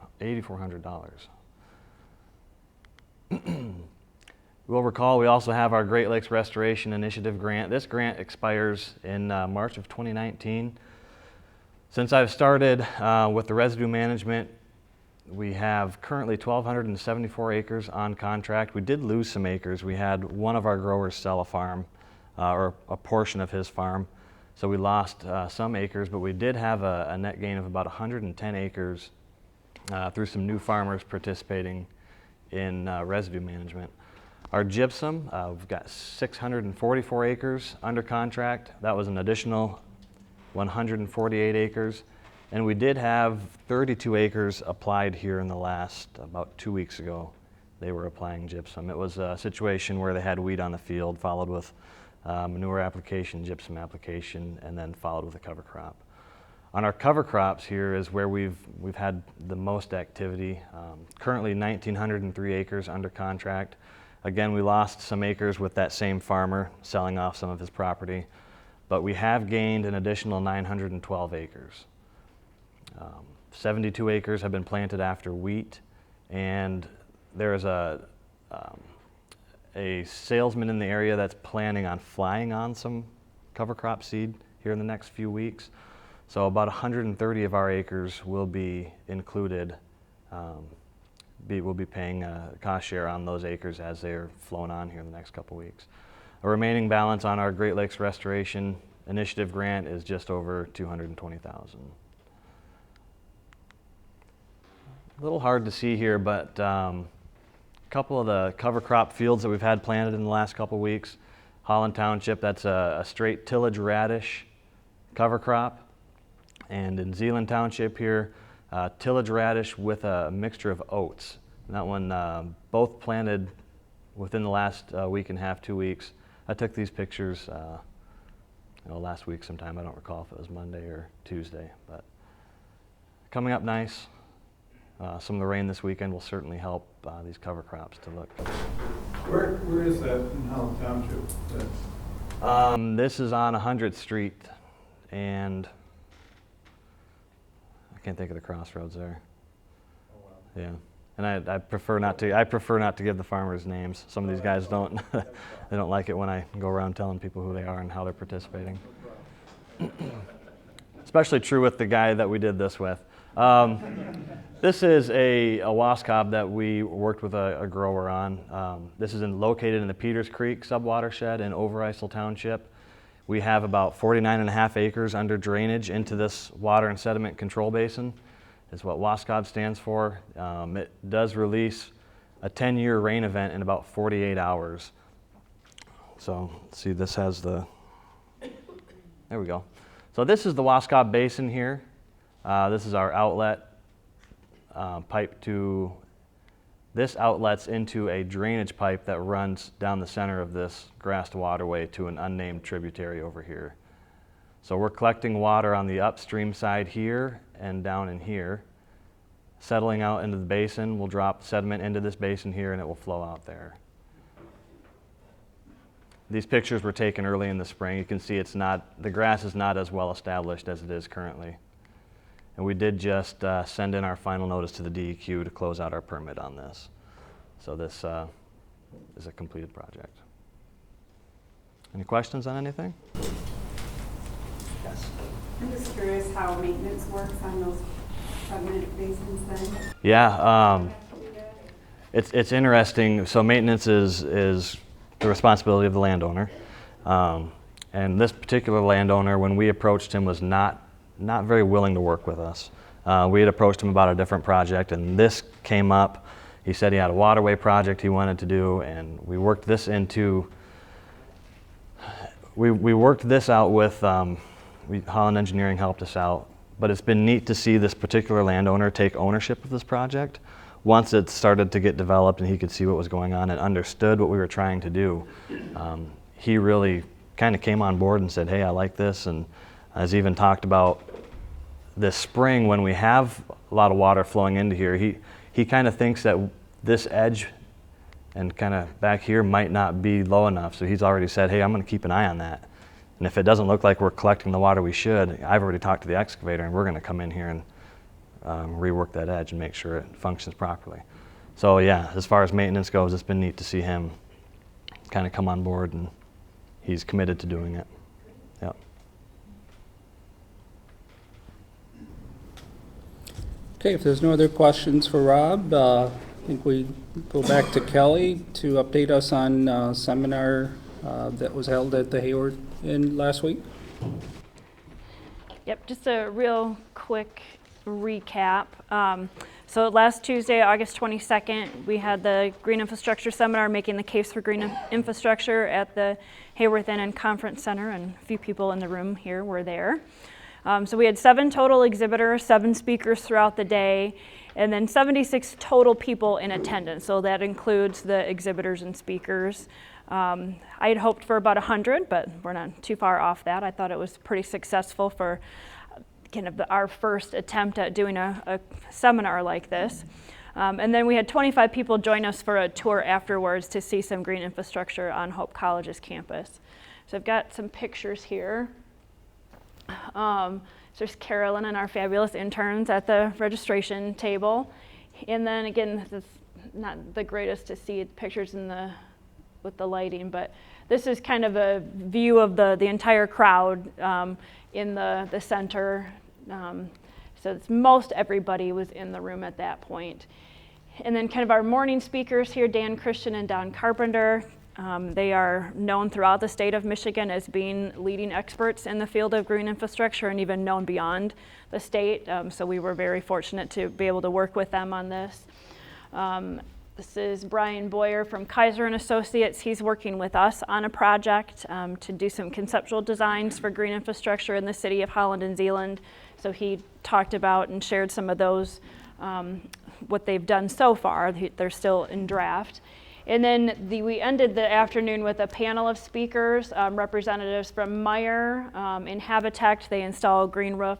You will recall we also have our Great Lakes Restoration Initiative grant. This grant expires in March of 2019. Since I've started with the residue management, we have currently 1,274 acres on contract. We did lose some acres. We had one of our growers sell a farm, or a portion of his farm. So we lost some acres, but we did have a net gain of about 110 acres through some new farmers participating in residue management. Our gypsum, we've got 644 acres under contract. That was an additional 148 acres. And we did have 32 acres applied here in the last, about 2 weeks ago. They were applying gypsum. It was a situation where they had weed on the field, followed with manure application, gypsum application, and then followed with a cover crop. On our cover crops here is where we've had the most activity. Currently 1,903 acres under contract. Again, we lost some acres with that same farmer selling off some of his property, but we have gained an additional 912 acres. 72 acres have been planted after wheat, and there is a salesman in the area that's planning on flying on some cover crop seed here in the next few weeks. So about 130 of our acres will be included. We'll be paying a cost share on those acres as they're flown on here in the next couple weeks. A remaining balance on our Great Lakes Restoration Initiative grant is just over $220,000. A little hard to see here, but a couple of the cover crop fields that we've had planted in the last couple weeks. Holland Township, that's a straight tillage radish cover crop. And in Zeeland Township here, tillage radish with a mixture of oats. And that one, both planted within the last week and a half, 2 weeks. I took these pictures last week sometime. I don't recall if it was Monday or Tuesday, but coming up nice. Some of the rain this weekend will certainly help these cover crops to look. Where is that in Holland Township? This is on 100th Street, and I can't think of the crossroads there. Oh, wow. Yeah, and I prefer not to. I prefer not to give the farmers names. Some of these guys don't. They don't like it when I go around telling people who they are and how they're participating. Especially true with the guy that we did this with. This is a wasp cob that we worked with a grower on. This is located in the Peters Creek subwatershed in Overijssel Township. We have about 49.5 acres under drainage into this water and sediment control basin. Is what wasp cob stands for. It does release a 10-year rain event in about 48 hours. So see, this has the, there we go. So this is the wasp cob basin here. This is our outlet pipe to, this outlets into a drainage pipe that runs down the center of this grassed waterway to an unnamed tributary over here. So we're collecting water on the upstream side here and down in here, settling out into the basin. We'll drop sediment into this basin here and it will flow out there. These pictures were taken early in the spring. You can see it's not, the grass is not as well established as it is currently. And we did just send in our final notice to the DEQ to close out our permit on this. So this is a completed project. Any questions on anything? Yes. I'm just curious how maintenance works on those sediment basins then? Yeah. it's interesting. So maintenance is the responsibility of the landowner. And this particular landowner, when we approached him, was not very willing to work with us. We had approached him about a different project, and this came up. He said he had a waterway project he wanted to do, and we worked this into. We worked this out with Holland Engineering helped us out, but it's been neat to see this particular landowner take ownership of this project. Once it started to get developed and he could see what was going on and understood what we were trying to do, he really kind of came on board and said, hey, I like this, and has even talked about this spring when we have a lot of water flowing into here, he kind of thinks that this edge and kind of back here might not be low enough. So he's already said, hey, I'm going to keep an eye on that. And if it doesn't look like we're collecting the water we should, I've already talked to the excavator, and we're going to come in here and rework that edge and make sure it functions properly. So yeah, as far as maintenance goes, it's been neat to see him kind of come on board, and he's committed to doing it. Yep. Okay, if there's no other questions for Rob, I think we go back to Kelly to update us on a seminar that was held at the Hayward Inn last week. Yep, just a real quick recap. So last Tuesday, August 22nd, we had the Green Infrastructure Seminar, Making the Case for Green Infrastructure at the Hayward Inn and Conference Center, and a few people in the room here were there. So we had 7 total exhibitors, 7 speakers throughout the day, and then 76 total people in attendance. So that includes the exhibitors and speakers. I had hoped for about 100, but we're not too far off that. I thought it was pretty successful for kind of our first attempt at doing a seminar like this. And then we had 25 people join us for a tour afterwards to see some green infrastructure on Hope College's campus. So I've got some pictures here. So there's Carolyn and our fabulous interns at the registration table. And then again, this is not the greatest to see pictures with the lighting, but this is kind of a view of the entire crowd in the center. So it's most everybody was in the room at that point. And then kind of our morning speakers here, Dan Christian and Don Carpenter. They are known throughout the state of Michigan as being leading experts in the field of green infrastructure and even known beyond the state. So we were very fortunate to be able to work with them on this. This is Brian Boyer from Kaiser & Associates. He's working with us on a project to do some conceptual designs for green infrastructure in the city of Holland and Zeeland. So he talked about and shared some of those, what they've done so far. They're still in draft. And then we ended the afternoon with a panel of speakers, representatives from Meyer, in Habitat. They install green roof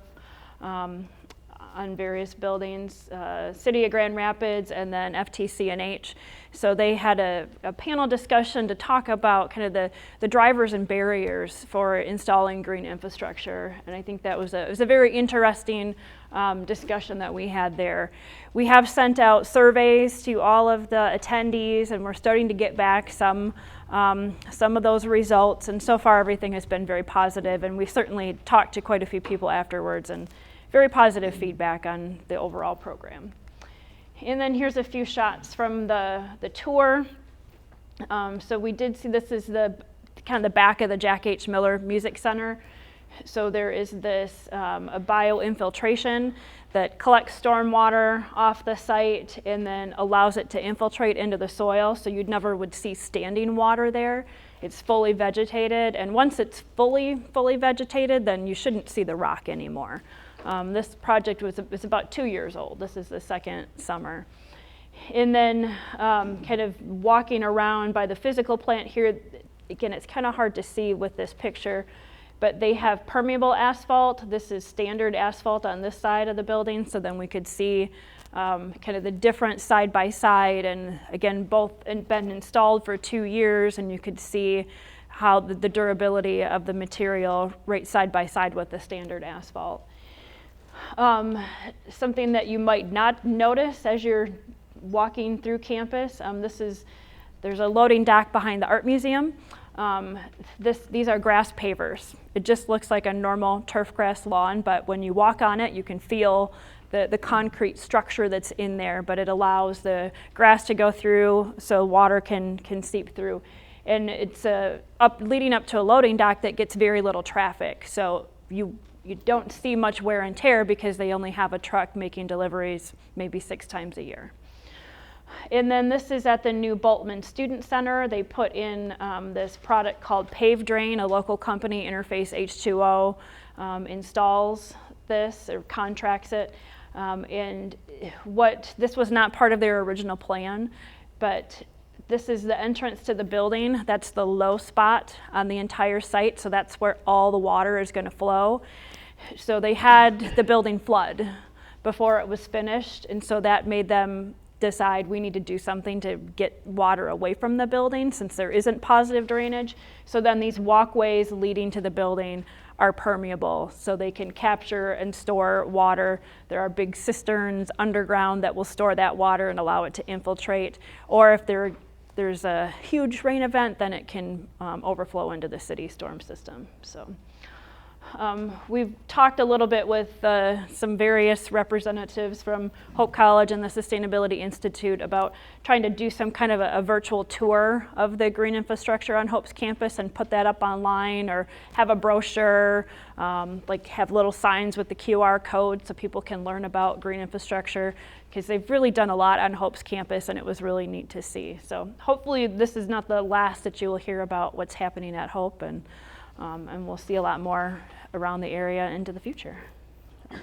on various buildings, City of Grand Rapids, and then FTC&H. So they had a panel discussion to talk about kind of the drivers and barriers for installing green infrastructure. And I think that was it was a very interesting discussion that we had there. We have sent out surveys to all of the attendees, and we're starting to get back some of those results. And so far, everything has been very positive. And we certainly talked to quite a few people afterwards, and very positive feedback on the overall program. And then here's a few shots from the tour. So we did see, this is the kind of the back of the Jack H. Miller Music Center. So there is this a bioinfiltration that collects stormwater off the site and then allows it to infiltrate into the soil. So you'd never would see standing water there. It's fully vegetated, and once it's fully vegetated, then you shouldn't see the rock anymore. This project was about 2 years old. This is the second summer. And then kind of walking around by the physical plant here, again, it's kind of hard to see with this picture, but they have permeable asphalt. This is standard asphalt on this side of the building, so then we could see kind of the different side by side, and again, both been installed for 2 years, and you could see how the durability of the material right side by side with the standard asphalt. Something that you might not notice as you're walking through campus, there's a loading dock behind the art museum. These are grass pavers. It just looks like a normal turf grass lawn, but when you walk on it, you can feel the concrete structure that's in there, but it allows the grass to go through so water can seep through. And it's leading up to a loading dock that gets very little traffic. So you don't see much wear and tear because they only have a truck making deliveries maybe 6 times a year. And then this is at the new Boltman Student Center. They put in this product called Pave Drain. A local company, Interface H2O, installs this or contracts it. And this was not part of their original plan, but this is the entrance to the building. That's the low spot on the entire site, so that's where all the water is going to flow. So they had the building flood before it was finished, and so that made them decide we need to do something to get water away from the building since there isn't positive drainage. So then these walkways leading to the building are permeable, so they can capture and store water. There are big cisterns underground that will store that water and allow it to infiltrate. Or if there's a huge rain event, then it can overflow into the city storm system. So we've talked a little bit with some various representatives from Hope College and the Sustainability Institute about trying to do some kind of a virtual tour of the green infrastructure on Hope's campus and put that up online, or have a brochure, like have little signs with the QR code so people can learn about green infrastructure, because they've really done a lot on Hope's campus and it was really neat to see. So hopefully this is not the last that you will hear about what's happening at Hope, and we'll see a lot more around the area into the future. So,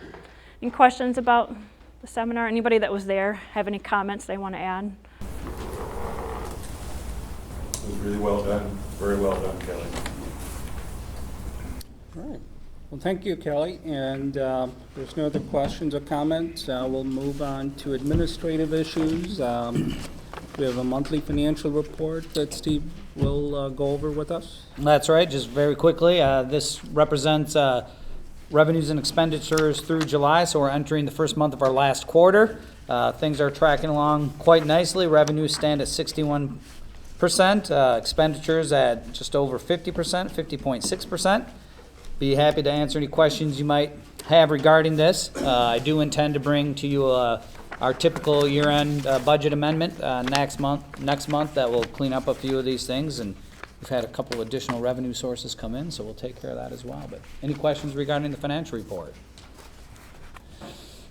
any questions about the seminar? Anybody that was there have any comments they want to add? It was really well done, very well done, Kelly. All right. Well, thank you, Kelly. And there's no other questions or comments. We'll move on to administrative issues. We have a monthly financial report that Steve will go over with us. That's right. Just very quickly, this represents revenues and expenditures through July, so we're entering the first month of our last quarter. Things are tracking along quite nicely. Revenues stand at 61%, expenditures at just over 50%, 50.6%. Be happy to answer any questions you might have regarding this. I do intend to bring to you our typical year-end budget amendment next month that will clean up a few of these things, and we've had a couple additional revenue sources come in, so we'll take care of that as well. But any questions regarding the financial report?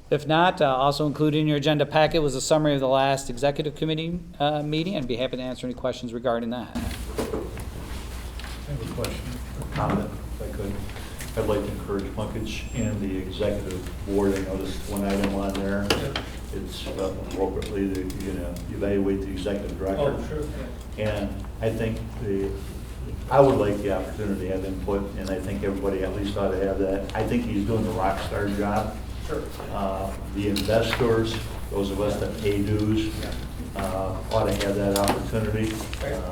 If not, also included in your agenda packet was a summary of the last executive committee meeting, and be happy to answer any questions regarding that. I have a question, a comment, if I could. I'd like to encourage Plunkage and the executive board. I noticed one item on there. It's appropriately to evaluate the executive director. Oh, sure. And I think I would like the opportunity to have input, and I think everybody at least ought to have that. I think he's doing a rock star job. Sure. The investors, those of us that pay dues, ought to have that opportunity. And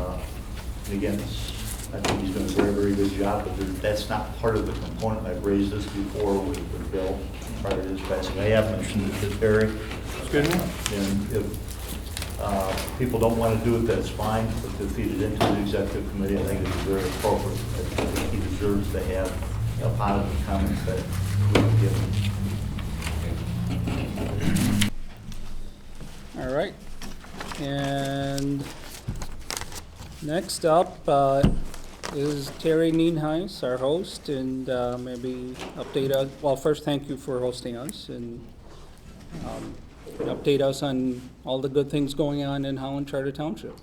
again, I think he's doing a very, very good job, but that's not part of the component. I've raised this before with Bill prior to his passing. I have mentioned it to Terry. Excuse me? And if people don't want to do it, that's fine, but to feed it into the executive committee, I think it's very appropriate. I think he deserves to have a positive comments that we can give him. All right. And next up is Terry Nienhuis, our host, and maybe update us. Well, first, thank you for hosting us, and update us on all the good things going on in Holland Charter Township.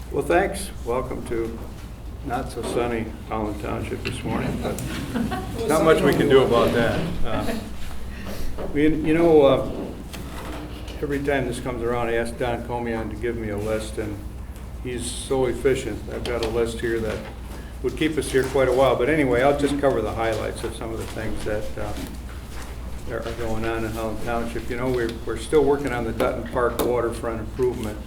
Well, thanks. Welcome to not so sunny Holland Township this morning, but not much we can do about that. Every time this comes around, I ask Don Comian to give me a list, and he's so efficient. I've got a list here that would keep us here quite a while. But anyway, I'll just cover the highlights of some of the things that are going on in Holland Township. We're still working on the Dutton Park waterfront improvement.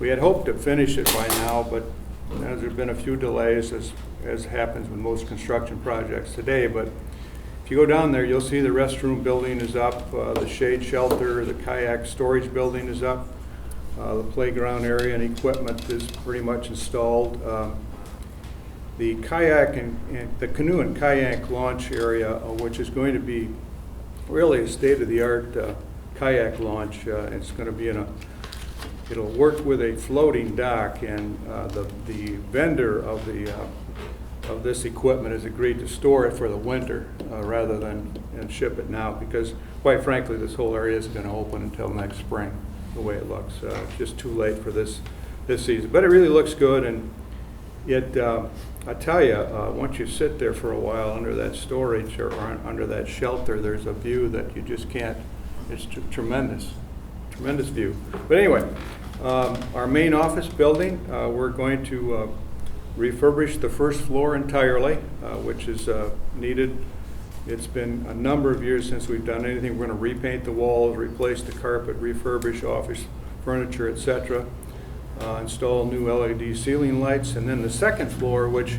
We had hoped to finish it by now, but there have been a few delays, as happens with most construction projects today. But if you go down there, you'll see the restroom building is up, the shade shelter, the kayak storage building is up, the playground area and equipment is pretty much installed. The kayak and the canoe and kayak launch area, which is going to be really a state-of-the-art kayak launch. It's going to be it'll work with a floating dock, and the vendor of this equipment has agreed to store it for the winter rather than ship it now, because quite frankly this whole area isn't going to open until next spring the way it looks. It's just too late for this season, but it really looks good. And I tell you, once you sit there for a while under that storage or under that shelter, there's a view that you just can't. It's tremendous view. But anyway, our main office building, we're going to refurbish the first floor entirely, which is needed. It's been a number of years since we've done anything. We're going to repaint the walls, replace the carpet, refurbish office furniture, etc. Install new LED ceiling lights. And then the second floor, which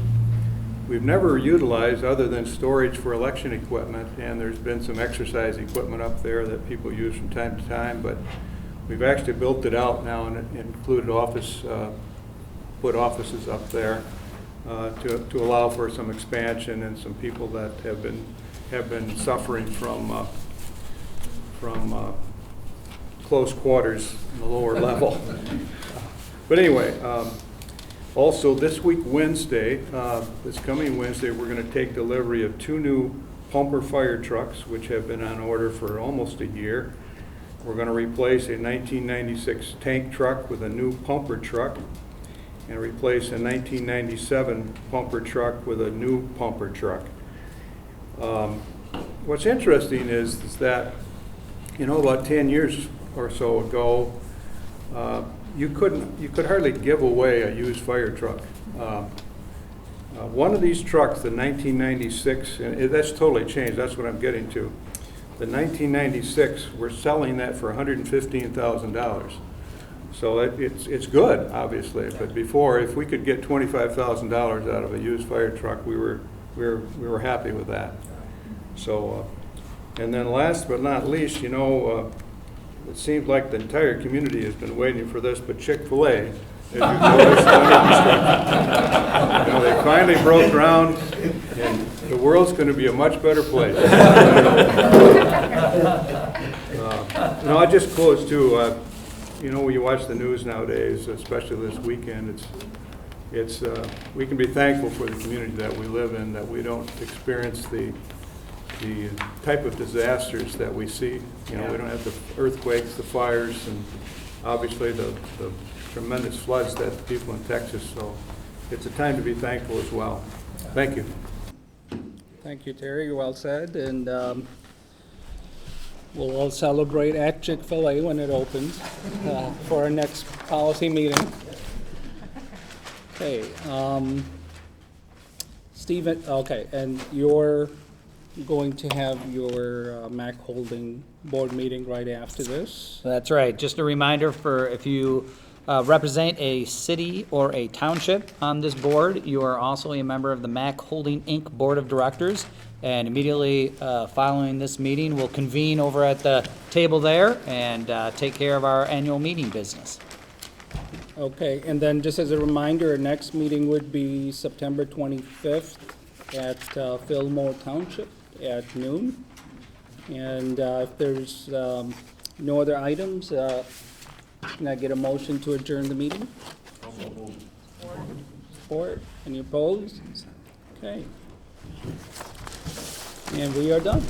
we've never utilized other than storage for election equipment, and there's been some exercise equipment up there that people use from time to time, but we've actually built it out now and included put offices up there to allow for some expansion and some people that have been suffering from close quarters in the lower level. But anyway, also this week, Wednesday, this coming Wednesday, we're going to take delivery of 2 new pumper fire trucks, which have been on order for almost a year. We're going to replace a 1996 tank truck with a new pumper truck, and replace a 1997 pumper truck with a new pumper truck. What's interesting is that, about 10 years or so ago, you could hardly give away a used fire truck. One of these trucks, the 1996, and that's totally changed, that's what I'm getting to. The 1996, we're selling that for $115,000. So it's good, obviously, but before, if we could get $25,000 out of a used fire truck, we were happy with that. So, and then last but not least, it seems like the entire community has been waiting for this, but Chick-fil-A, as you've noticed, under construction. They finally broke ground, and the world's going to be a much better place. I just close too. When you watch the news nowadays, especially this weekend, it's we can be thankful for the community that we live in, that we don't experience the type of disasters that we see. We don't have the earthquakes, the fires, and obviously the tremendous floods that the people in Texas. So it's a time to be thankful as well. Thank you. Thank you, Terry. Well said. And we'll all celebrate at Chick-fil-A when it opens for our next policy meeting. Okay. Stephen, okay, and you're going to have your MACC holding board meeting right after this? That's right. Just a reminder for if you represent a city or a township on this board, you are also a member of the MACC Holding Inc. Board of Directors. And immediately following this meeting, we'll convene over at the table there and take care of our annual meeting business. Okay, and then just as a reminder, our next meeting would be September 25th at Fillmore Township at noon. And if there's no other items, can I get a motion to adjourn the meeting? Support. Any opposed? Okay. And we are done.